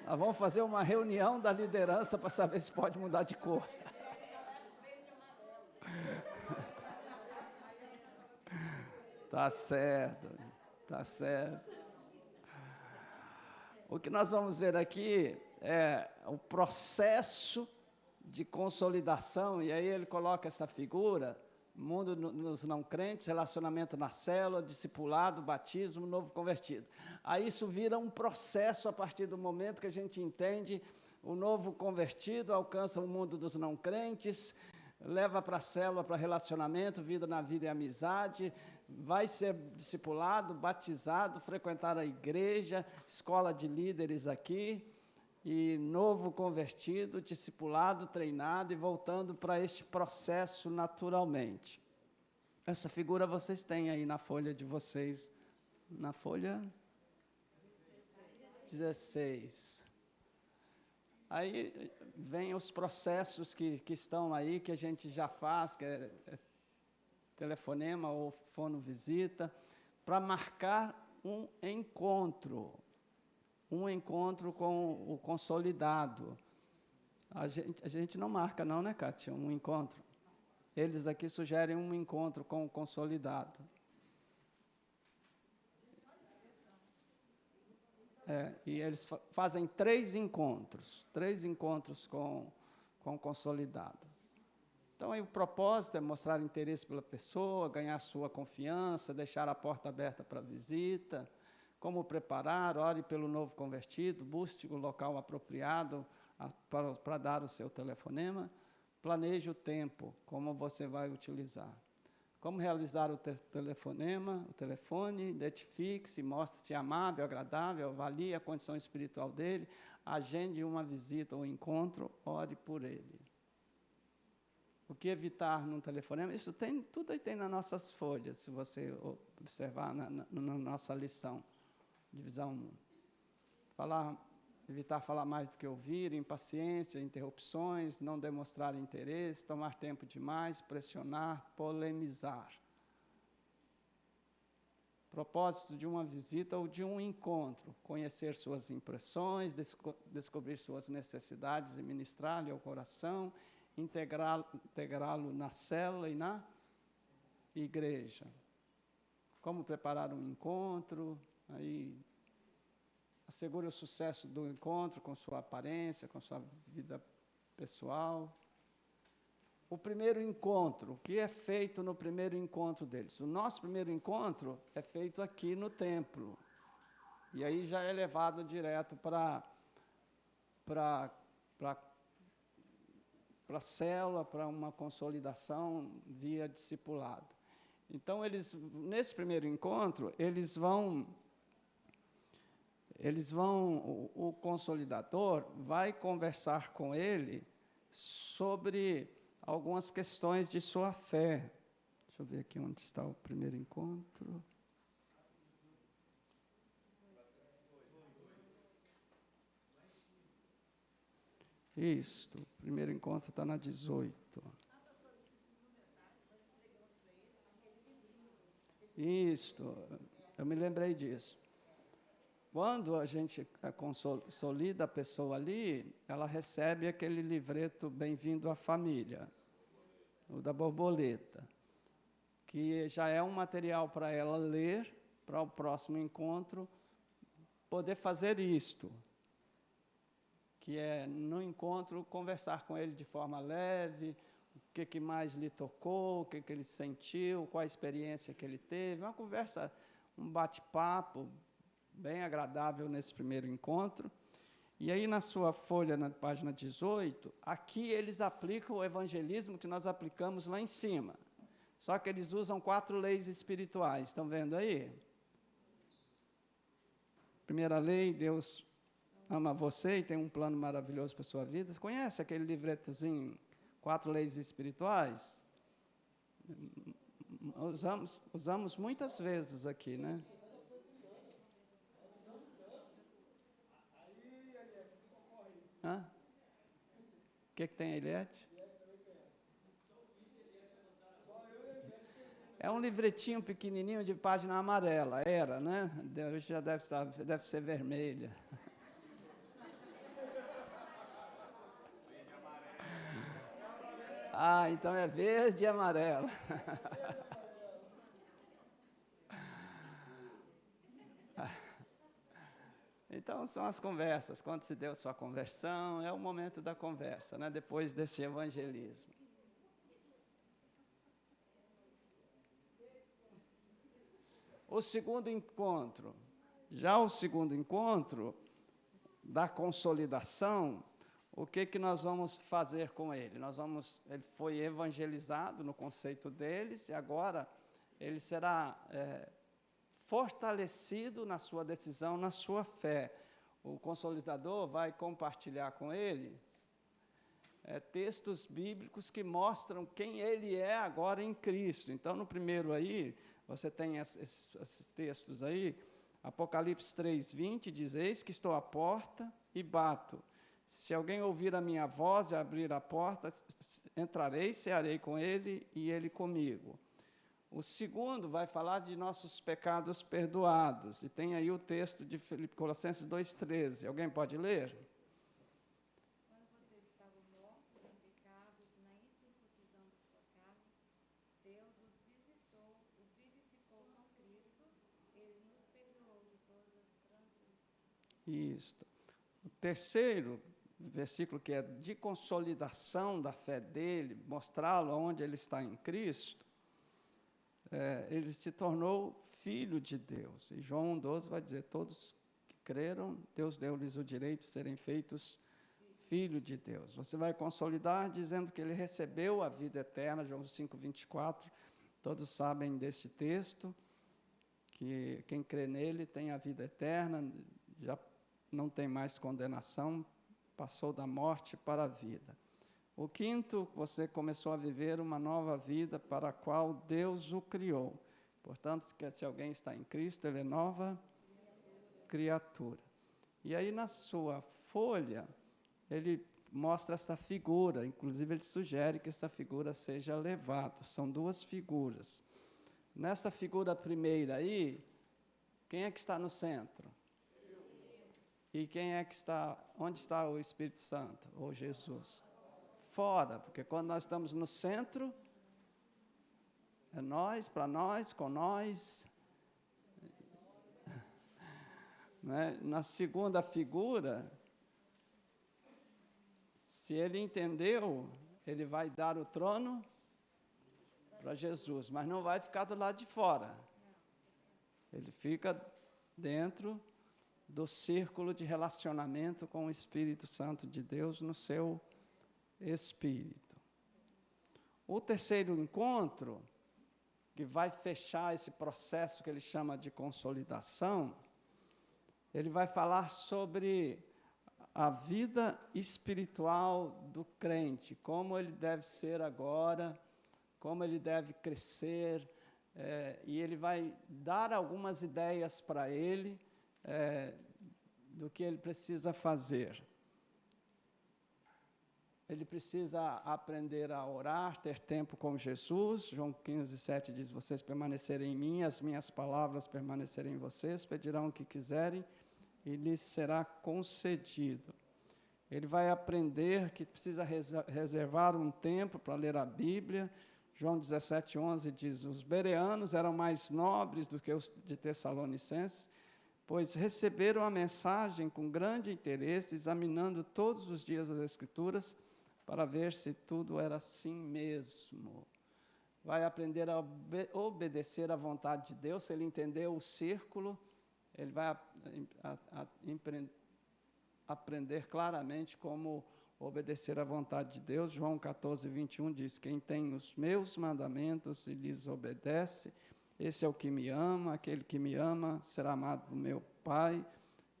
Nós vamos fazer uma reunião da liderança para saber se pode mudar de cor. Tá certo, tá certo. O que nós vamos ver aqui é o processo de consolidação, e aí ele coloca essa figura, mundo nos não crentes, relacionamento na célula, discipulado, batismo, novo convertido. Aí isso vira um processo a partir do momento que a gente entende o novo convertido, alcança o mundo dos não crentes, leva para a célula, para relacionamento, vida na vida e amizade, vai ser discipulado, batizado, frequentar a igreja, escola de líderes aqui, e novo convertido, discipulado, treinado e voltando para este processo naturalmente. Essa figura vocês têm aí na folha de vocês, na folha 16. Aí vem os processos que estão aí, que a gente já faz, que é telefonema ou fonovisita, para marcar um encontro com o consolidado. A gente não marca não, né, Kátia, um encontro. Eles aqui sugerem um encontro com o consolidado. E eles fazem 3 encontros com o consolidado. Então, aí, o propósito é mostrar interesse pela pessoa, ganhar sua confiança, deixar a porta aberta para a visita. Como preparar, ore pelo novo convertido, busque o local apropriado para dar o seu telefonema, planeje o tempo, como você vai utilizar. Como realizar o telefonema, o telefone, identifique-se, mostre-se amável, agradável, avalie a condição espiritual dele, agende uma visita ou encontro, ore por ele. O que evitar num telefonema? Isso tudo aí tem nas nossas folhas, se você observar na nossa lição. Divisão 1. Evitar falar mais do que ouvir, impaciência, interrupções, não demonstrar interesse, tomar tempo demais, pressionar, polemizar. Propósito de uma visita ou de um encontro, conhecer suas impressões, descobrir suas necessidades e ministrar-lhe ao coração, integrá-lo na célula e na igreja. Como preparar um encontro, aí assegure o sucesso do encontro com sua aparência, com sua vida pessoal. O primeiro encontro, o que é feito no primeiro encontro deles? O nosso primeiro encontro é feito aqui no templo. E aí já é levado direto para a célula, para uma consolidação via discipulado. Então, nesse primeiro encontro, o consolidador vai conversar com ele sobre algumas questões de sua fé. Deixa eu ver aqui onde está o primeiro encontro. Isto, o primeiro encontro está na 18. Isto, eu me lembrei disso. Quando a gente consolida a pessoa ali, ela recebe aquele livreto Bem-vindo à Família, o da borboleta, que já é um material para ela ler, para o próximo encontro, poder fazer isto, que é, no encontro, conversar com ele de forma leve, o que mais lhe tocou, o que ele sentiu, qual a experiência que ele teve, uma conversa, um bate-papo bem agradável nesse primeiro encontro. E aí, na sua folha, na página 18, aqui eles aplicam o evangelismo que nós aplicamos lá em cima. Só que eles usam 4 leis espirituais, estão vendo aí? Primeira lei, Deus ama você e tem um plano maravilhoso para a sua vida. Você conhece aquele livretozinho, 4 leis espirituais? Usamos muitas vezes aqui, né? Hã? O que tem, Eliette? É um livretinho pequenininho de página amarela, era, né? Hoje já deve ser vermelha. Ah, então é verde e amarelo. Então, são as conversas. Quando se deu sua conversão, é o momento da conversa, né? Depois desse evangelismo. O segundo encontro. Já o segundo encontro da consolidação, o que nós vamos fazer com ele? Ele foi evangelizado no conceito deles, e agora ele será fortalecido na sua decisão, na sua fé. O consolidador vai compartilhar com ele textos bíblicos que mostram quem ele é agora em Cristo. Então, no primeiro aí, você tem esses textos aí, Apocalipse 3:20, diz: eis que estou à porta e bato. Se alguém ouvir a minha voz e abrir a porta, entrarei, cearei com ele e ele comigo. O segundo vai falar de nossos pecados perdoados. E tem aí o texto de Colossenses 2:13. Alguém pode ler? Quando vocês estavam mortos em pecados, na incircuncisão de sua carne, Deus os visitou, os vivificou com Cristo, Ele nos perdoou de todas as transgressões. Isto. O terceiro versículo, que é de consolidação da fé dele, mostrá-lo onde ele está em Cristo, ele se tornou filho de Deus. E João 1:12 vai dizer: todos que creram, Deus deu-lhes o direito de serem feitos filho de Deus. Você vai consolidar dizendo que ele recebeu a vida eterna, João 5:24, todos sabem deste texto, que quem crê nele tem a vida eterna, já não tem mais condenação, passou da morte para a vida. O quinto, você começou a viver uma nova vida para a qual Deus o criou. Portanto, se alguém está em Cristo, ele é nova criatura. E aí, na sua folha, ele mostra esta figura, inclusive ele sugere que essa figura seja levada. São 2 figuras. Nessa figura primeira aí, quem é que está no centro? E quem é que está, onde está o Espírito Santo, ou Jesus? Fora, porque quando nós estamos no centro, é nós, para nós, com nós. Né? Na segunda figura, se ele entendeu, ele vai dar o trono para Jesus, mas não vai ficar do lado de fora. Ele fica dentro do círculo de relacionamento com o Espírito Santo de Deus no seu espírito. O terceiro encontro, que vai fechar esse processo que ele chama de consolidação, ele vai falar sobre a vida espiritual do crente, como ele deve ser agora, como ele deve crescer, e ele vai dar algumas ideias para ele do que ele precisa fazer. Ele precisa aprender a orar, ter tempo com Jesus. João 15:7 diz, vocês permanecerem em mim, as minhas palavras permanecerem em vocês, pedirão o que quiserem e lhes será concedido. Ele vai aprender que precisa reservar um tempo para ler a Bíblia. João 17:11 diz, os bereanos eram mais nobres do que os de Tessalonicenses, pois receberam a mensagem com grande interesse, examinando todos os dias as Escrituras, para ver se tudo era assim mesmo. Vai aprender a obedecer à vontade de Deus. Se ele entender o círculo, ele vai aprender claramente como obedecer à vontade de Deus. João 14:21 diz, quem tem os meus mandamentos e lhes obedece, esse é o que me ama, aquele que me ama será amado do meu Pai,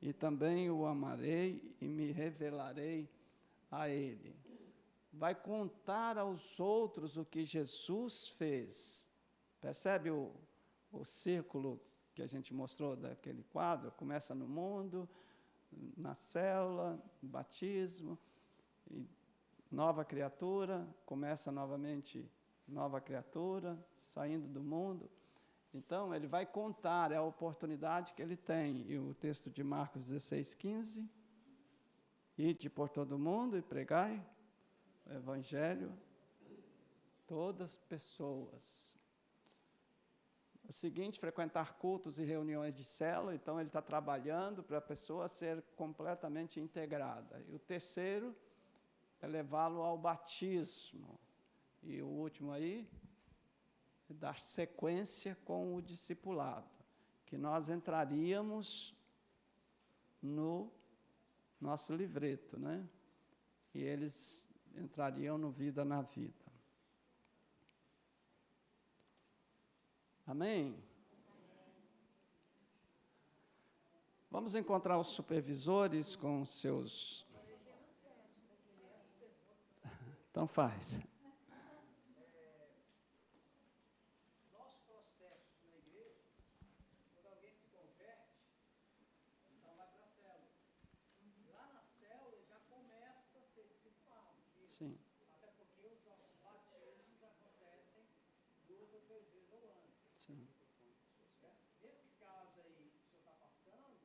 e também o amarei e me revelarei a ele. Vai contar aos outros o que Jesus fez. Percebe o círculo que a gente mostrou daquele quadro? Começa no mundo, na célula, no batismo, e nova criatura, começa novamente nova criatura, saindo do mundo. Então, ele vai contar, é a oportunidade que ele tem. E o texto de Marcos 16:15, ide por todo o mundo e pregai o Evangelho, todas pessoas. O seguinte, frequentar cultos e reuniões de célula, então ele está trabalhando para a pessoa ser completamente integrada. E o terceiro é levá-lo ao batismo. E o último aí, é dar sequência com o discipulado, que nós entraríamos no nosso livreto, né? E eles entrariam no Vida na Vida. Amém? Vamos encontrar os supervisores com seus... Então faz. Nosso processo na igreja, quando alguém se converte, então vai para a célula. Lá na célula já começa a ser discipulado. Sim. Até porque os nossos batismos acontecem 2 ou 3 vezes ao ano. Sim. Nesse caso aí que o senhor está passando,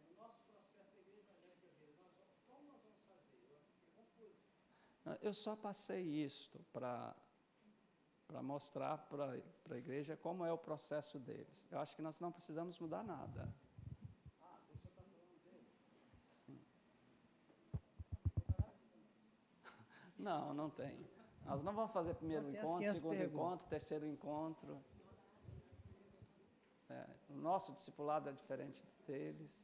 no nosso processo da igreja como nós vamos fazer? Eu só passei isto para mostrar para a igreja como é o processo deles. Eu acho que nós não precisamos mudar nada. Ah, então o senhor está falando deles? Sim. Não, não tem. Nós não vamos fazer primeiro encontro, segundo encontro, terceiro encontro. O nosso discipulado é diferente deles.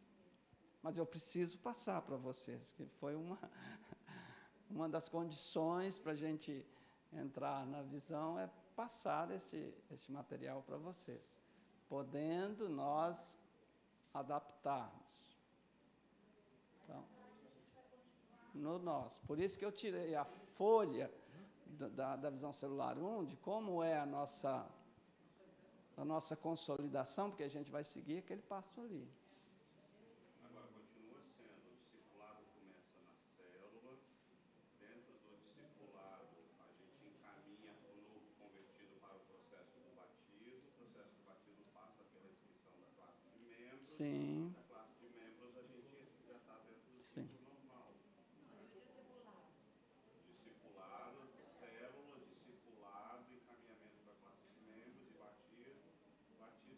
Mas eu preciso passar para vocês, que foi uma das condições para a gente entrar na visão, é passar esse material para vocês, podendo nós adaptarmos. Então, no nosso. Por isso que eu tirei a folha da visão celular 1, de como é a nossa consolidação, porque a gente vai seguir aquele passo ali. Agora, continua sendo, o discipulado começa na célula, dentro do discipulado a gente encaminha o novo convertido para o processo do batismo passa pela inscrição da classe de membros, Sim. da classe de membros a gente já está dentro do Sim. ciclo normal. Discipulado, célula, discipulado, encaminhamento para a classe de membros e batismo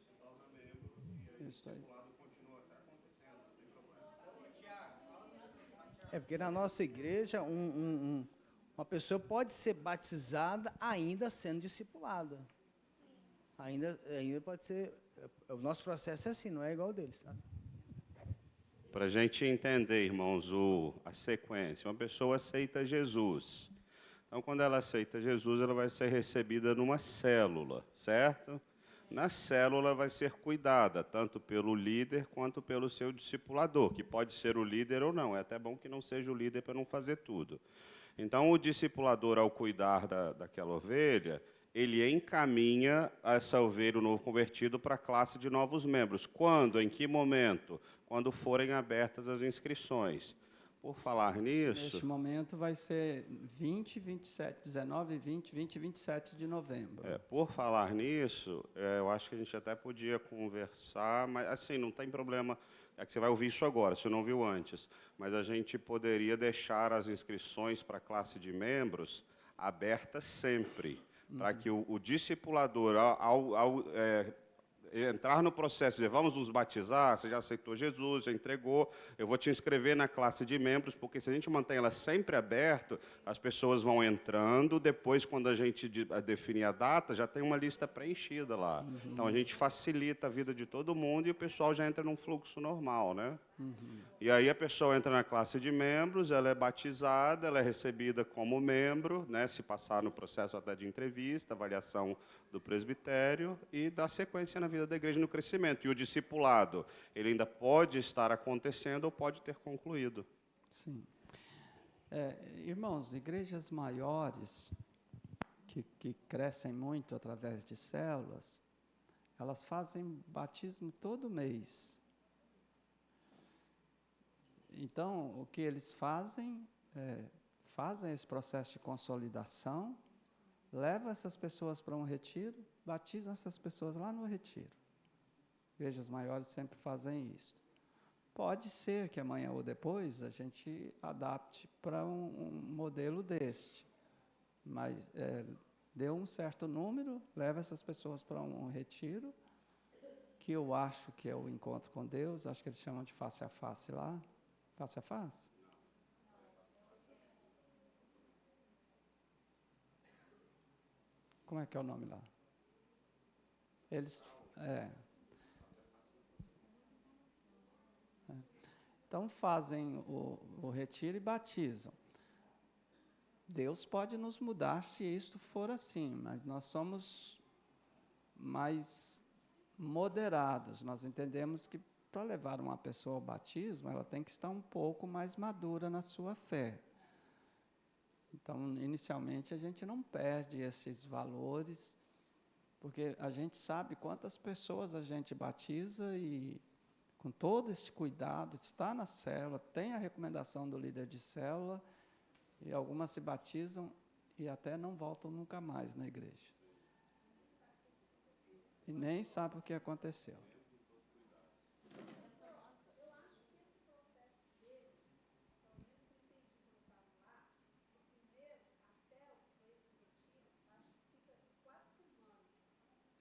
se torna membro e aí o discipulado continua até acontecendo, não tem problema. É porque na nossa igreja, uma pessoa pode ser batizada ainda sendo discipulada. Ainda pode ser. O nosso processo é assim, não é igual ao deles. Tá? Para a gente entender, irmãos, a sequência. Uma pessoa aceita Jesus. Então, quando ela aceita Jesus, ela vai ser recebida numa célula, certo? Na célula vai ser cuidada, tanto pelo líder quanto pelo seu discipulador, que pode ser o líder ou não. É até bom que não seja o líder para não fazer tudo. Então, o discipulador, ao cuidar daquela ovelha, ele encaminha essa ovelha, o novo convertido, para a classe de novos membros. Quando? Em que momento? Quando forem abertas as inscrições. Por falar nisso... Neste momento vai ser 20, 27, 19, 20, 20 e 27 de novembro. Por falar nisso, eu acho que a gente até podia conversar, mas assim, não tem problema, é que você vai ouvir isso agora, você não viu antes, mas a gente poderia deixar as inscrições para a classe de membros abertas sempre, para que o discipulador, ao entrar no processo de vamos nos batizar, você já aceitou Jesus, já entregou, eu vou te inscrever na classe de membros, porque se a gente mantém ela sempre aberta, as pessoas vão entrando, depois, quando a gente definir a data, já tem uma lista preenchida lá. Então, a gente facilita a vida de todo mundo e o pessoal já entra num fluxo normal, né? E aí a pessoa entra na classe de membros, ela é batizada, ela é recebida como membro, né, se passar no processo até de entrevista, avaliação do presbitério, e dá sequência na vida da igreja no crescimento. E o discipulado, ele ainda pode estar acontecendo ou pode ter concluído. Sim. Irmãos, igrejas maiores, que crescem muito através de células, elas fazem batismo todo mês. Então, o que eles fazem esse processo de consolidação, levam essas pessoas para um retiro, batizam essas pessoas lá no retiro. Igrejas maiores sempre fazem isso. Pode ser que amanhã ou depois a gente adapte para um modelo deste, mas deu um certo número, leva essas pessoas para um retiro, que eu acho que é o encontro com Deus, acho que eles chamam de face a face lá. Face a face? Como é que é o nome lá? Eles... Então, fazem o retiro e batizam. Deus pode nos mudar se isto for assim, mas nós somos mais moderados. Nós entendemos que para levar uma pessoa ao batismo, ela tem que estar um pouco mais madura na sua fé. Então, inicialmente, a gente não perde esses valores, porque a gente sabe quantas pessoas a gente batiza e, com todo este cuidado, está na célula, tem a recomendação do líder de célula, e algumas se batizam e até não voltam nunca mais na igreja. E nem sabe o que aconteceu.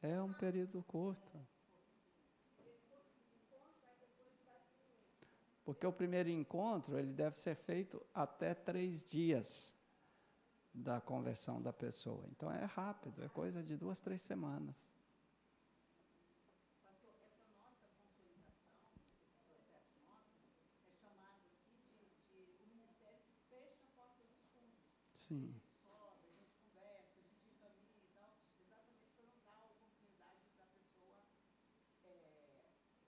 É um período curto. Porque o primeiro encontro, ele deve ser feito até 3 dias da conversão da pessoa. Então, é rápido, é coisa de 2, 3 semanas. Pastor, essa nossa consolidação, esse processo nosso, é chamado aqui de o ministério que fecha a porta dos fundos. Sim. Sobe, a gente conversa, a gente encaminha e tal, exatamente para não dar a oportunidade da pessoa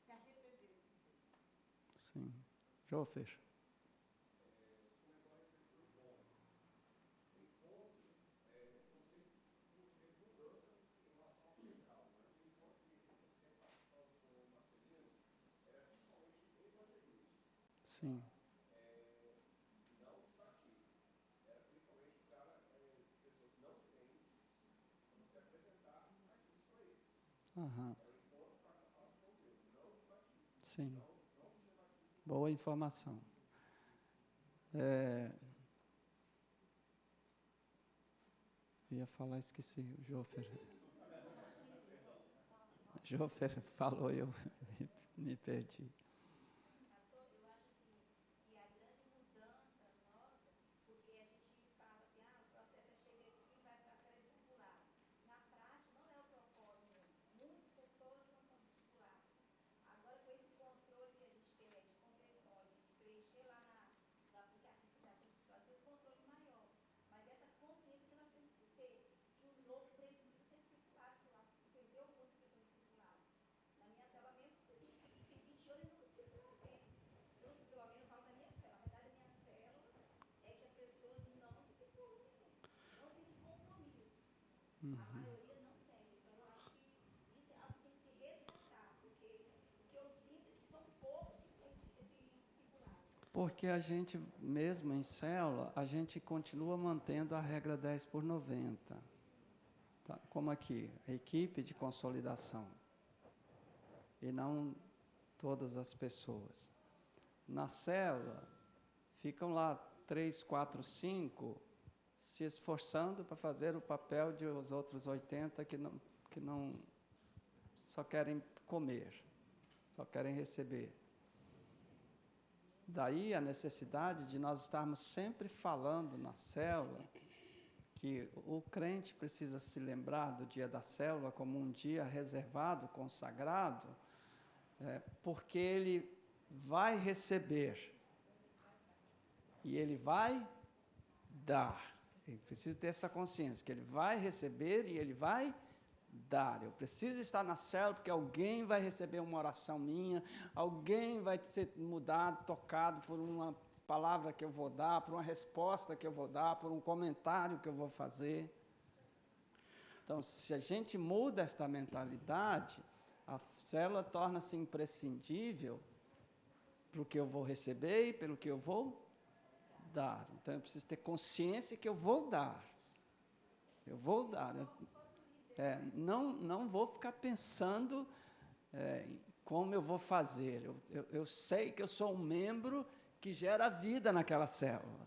se arrepender do que fez. Sim. João, fecha. Sim. Aham. Sim. Boa informação. Ia falar, esqueci. O Jofer falou e eu me perdi. Pastor, eu acho assim, que a grande mudança nossa, porque a gente fala assim, o processo chega aqui e vai para a ser discipulado. Na prática, não é o que ocorre mesmo. Muitas pessoas não são discipuladas. Agora, com esse controle que a gente tem de confessões, Porque a gente, mesmo em célula, a gente continua mantendo a regra 10/90. Tá? Como aqui, a equipe de consolidação. E não todas as pessoas. Na célula, ficam lá 3, 4, 5 se esforçando para fazer o papel de os outros 80 que não só querem comer, só querem receber. Daí a necessidade de nós estarmos sempre falando na célula que o crente precisa se lembrar do dia da célula como um dia reservado, consagrado, porque ele vai receber e ele vai dar. Ele precisa ter essa consciência, que ele vai receber e ele vai dar. Eu preciso estar na célula porque alguém vai receber uma oração minha, alguém vai ser mudado, tocado por uma palavra que eu vou dar, por uma resposta que eu vou dar, por um comentário que eu vou fazer. Então, se a gente muda esta mentalidade, a célula torna-se imprescindível pelo que eu vou receber e pelo que eu vou dar. Então, eu preciso ter consciência que eu vou dar. Eu vou dar. Não vou ficar pensando como eu vou fazer. Eu sei que eu sou um membro que gera vida naquela célula.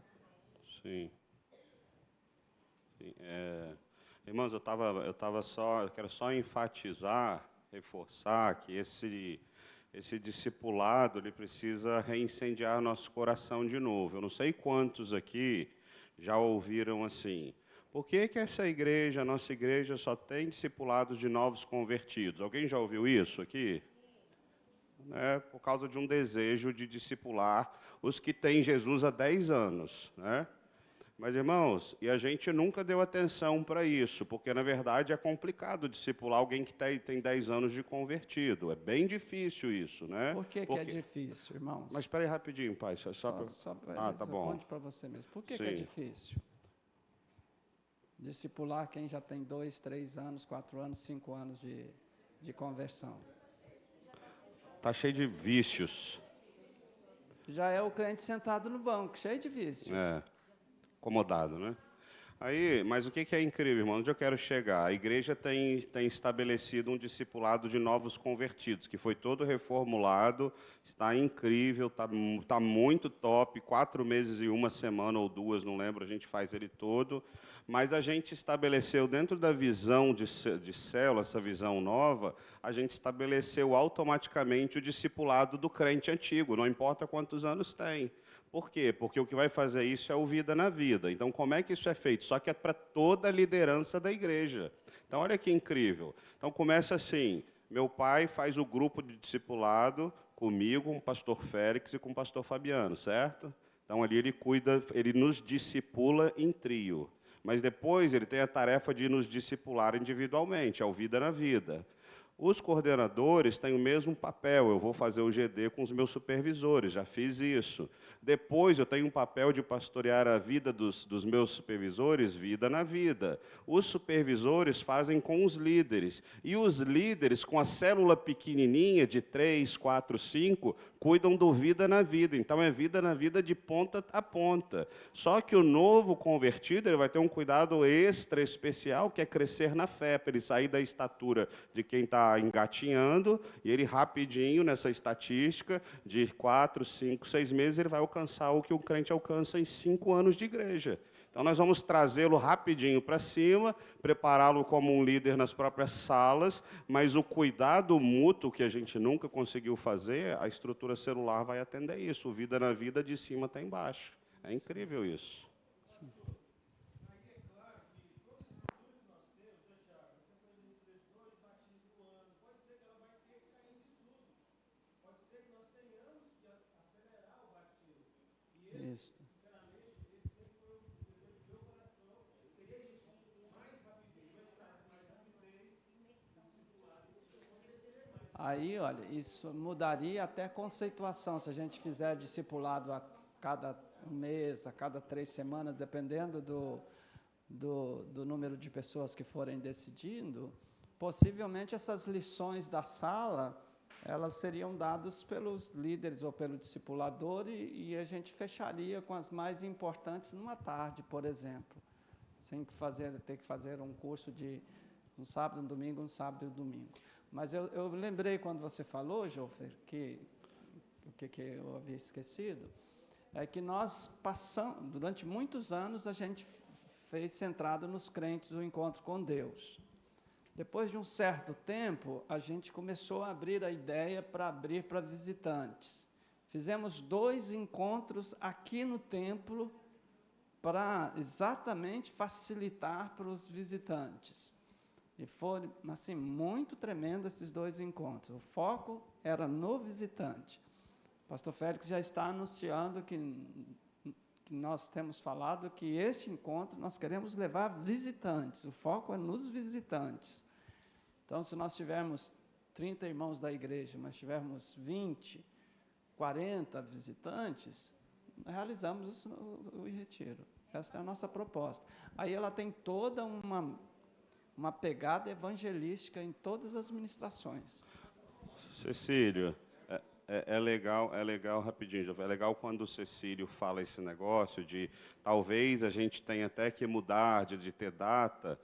Sim. Irmãos, eu quero só enfatizar, reforçar que esse discipulado ele precisa reincendiar nosso coração de novo. Eu não sei quantos aqui já ouviram assim: por que essa igreja, a nossa igreja, só tem discipulados de novos convertidos? Alguém já ouviu isso aqui? Por causa de um desejo de discipular os que têm Jesus há 10 anos. Né? Mas, irmãos, e a gente nunca deu atenção para isso, porque, na verdade, é complicado discipular alguém que tem 10 anos de convertido. É bem difícil isso, né? Por que é difícil, irmãos? Mas espera aí rapidinho, pai. Tá bom. Conte para você mesmo. Por que é difícil? Discipular quem já tem 2, 3 anos, 4 anos, 5 anos de conversão. Está cheio de vícios. Já é o crente sentado no banco, cheio de vícios. Acomodado, né? Mas o que é incrível, irmão? Onde eu quero chegar? A igreja tem estabelecido um discipulado de novos convertidos, que foi todo reformulado, está incrível, está muito top, 4 meses e 1 semana ou 2, não lembro, a gente faz ele todo, mas a gente estabeleceu dentro da visão de célula, essa visão nova, a gente estabeleceu automaticamente o discipulado do crente antigo, não importa quantos anos tem. Por quê? Porque o que vai fazer isso é o Vida na Vida. Então, como é que isso é feito? Só que é para toda a liderança da igreja. Então, olha que incrível. Então, começa assim: meu pai faz o grupo de discipulado comigo, com o pastor Félix e com o pastor Fabiano, certo? Então, ali ele nos discipula em trio. Mas depois ele tem a tarefa de nos discipular individualmente, é o Vida na Vida. Os coordenadores têm o mesmo papel, eu vou fazer o GD com os meus supervisores, já fiz isso. Depois eu tenho um papel de pastorear a vida dos meus supervisores, Vida na Vida. Os supervisores fazem com os líderes, e os líderes, com a célula pequenininha de 3, 4, 5, cuidam do Vida na Vida. Então é Vida na Vida de ponta a ponta. Só que o novo convertido ele vai ter um cuidado extra especial, que é crescer na fé, para ele sair da estatura de quem está engatinhando, e ele rapidinho, nessa estatística, de 4, 5, 6 meses, ele vai alcançar o que o crente alcança em 5 anos de igreja. Então, nós vamos trazê-lo rapidinho para cima, prepará-lo como um líder nas próprias salas, mas o cuidado mútuo que a gente nunca conseguiu fazer, a estrutura celular vai atender isso. O Vida na Vida de cima até embaixo. É incrível isso. Sim. Isso. Aí, olha, isso mudaria até a conceituação, se a gente fizer discipulado a cada mês, a cada 3 semanas, dependendo do número de pessoas que forem decidindo, possivelmente essas lições da sala, elas seriam dadas pelos líderes ou pelo discipulador e a gente fecharia com as mais importantes numa tarde, por exemplo, sem ter que fazer um curso de um sábado, um domingo, um sábado e um domingo. Mas eu lembrei quando você falou, Jofer, que o que eu havia esquecido, é que nós passamos, durante muitos anos, a gente fez centrado nos crentes o encontro com Deus. Depois de um certo tempo, a gente começou a abrir a ideia para abrir para visitantes. Fizemos 2 encontros aqui no templo para exatamente facilitar para os visitantes. E foram, assim, muito tremendo esses 2 encontros. O foco era no visitante. O pastor Félix já está anunciando que nós temos falado que este encontro nós queremos levar visitantes. O foco é nos visitantes. Então, se nós tivermos 30 irmãos da igreja, mas tivermos 20, 40 visitantes, realizamos o retiro. Essa é a nossa proposta. Aí ela tem toda uma pegada evangelística em todas as ministrações. Cecílio, é legal, rapidinho, é legal quando o Cecílio fala esse negócio de talvez a gente tenha até que mudar de ter data.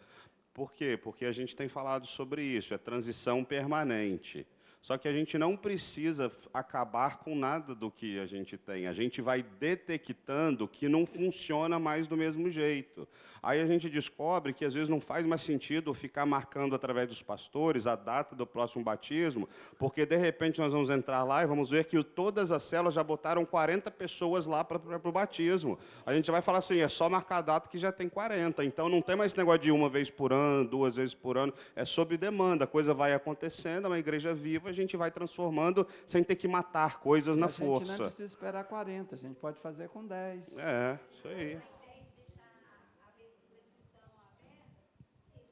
Por quê? Porque a gente tem falado sobre isso, é transição permanente. Só que a gente não precisa acabar com nada do que a gente tem. A gente vai detectando que não funciona mais do mesmo jeito. Aí a gente descobre que, às vezes, não faz mais sentido ficar marcando, através dos pastores, a data do próximo batismo, porque, de repente, nós vamos entrar lá e vamos ver que todas as células já botaram 40 pessoas lá para o batismo. A gente vai falar assim, é só marcar a data que já tem 40. Então, não tem mais esse negócio de 1 vez por ano, 2 vezes por ano. É sob demanda. A coisa vai acontecendo, é uma igreja viva, a gente vai transformando sem ter que matar coisas na força. A gente não precisa esperar 40, a gente pode fazer com 10. É, isso aí.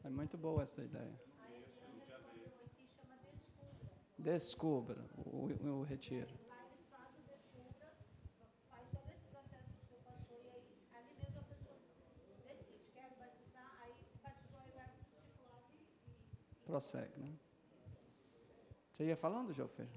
É muito boa essa ideia. Descubra o retiro. Lá eles fazem o descubra, faz todo esse processo que você passou, e aí ali mesmo a pessoa decide, quer batizar, aí se batizou, aí vai para o discipulado e Prossegue, né? Você ia falando, Jofer?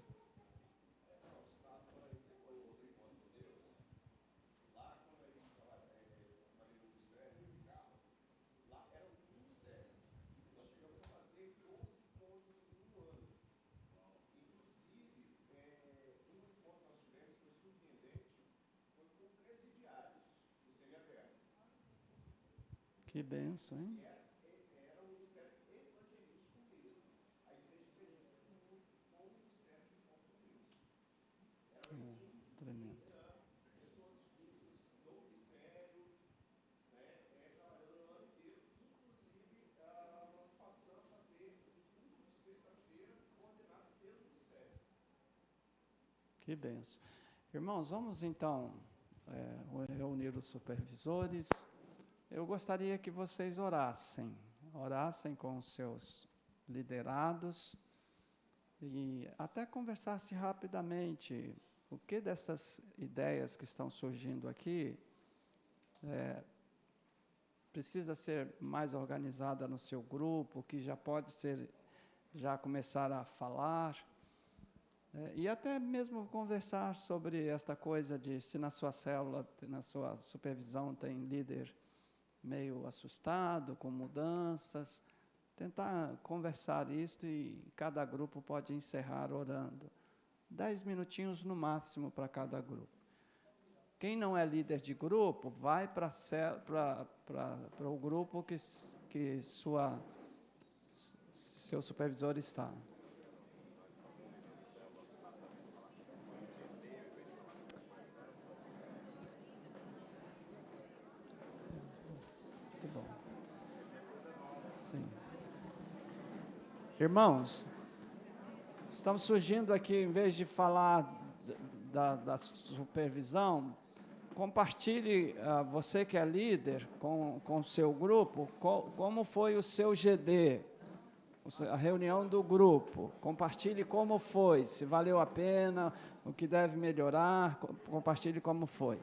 Que benção, hein? Tremendo. Que benção. Irmãos, vamos então reunir os supervisores. Eu gostaria que vocês orassem com os seus liderados e até conversassem rapidamente o que dessas ideias que estão surgindo aqui precisa ser mais organizada no seu grupo, que já pode ser, já começar a falar, e até mesmo conversar sobre esta coisa de se na sua célula, na sua supervisão tem líder meio assustado, com mudanças, tentar conversar isso e cada grupo pode encerrar orando. 10 minutinhos no máximo para cada grupo. Quem não é líder de grupo, vai para o grupo que seu supervisor está. Muito bom. Sim. Irmãos, estamos surgindo aqui, em vez de falar da supervisão, compartilhe, você que é líder, com o seu grupo, como foi o seu GD, a reunião do grupo. Compartilhe como foi, se valeu a pena, o que deve melhorar, compartilhe como foi.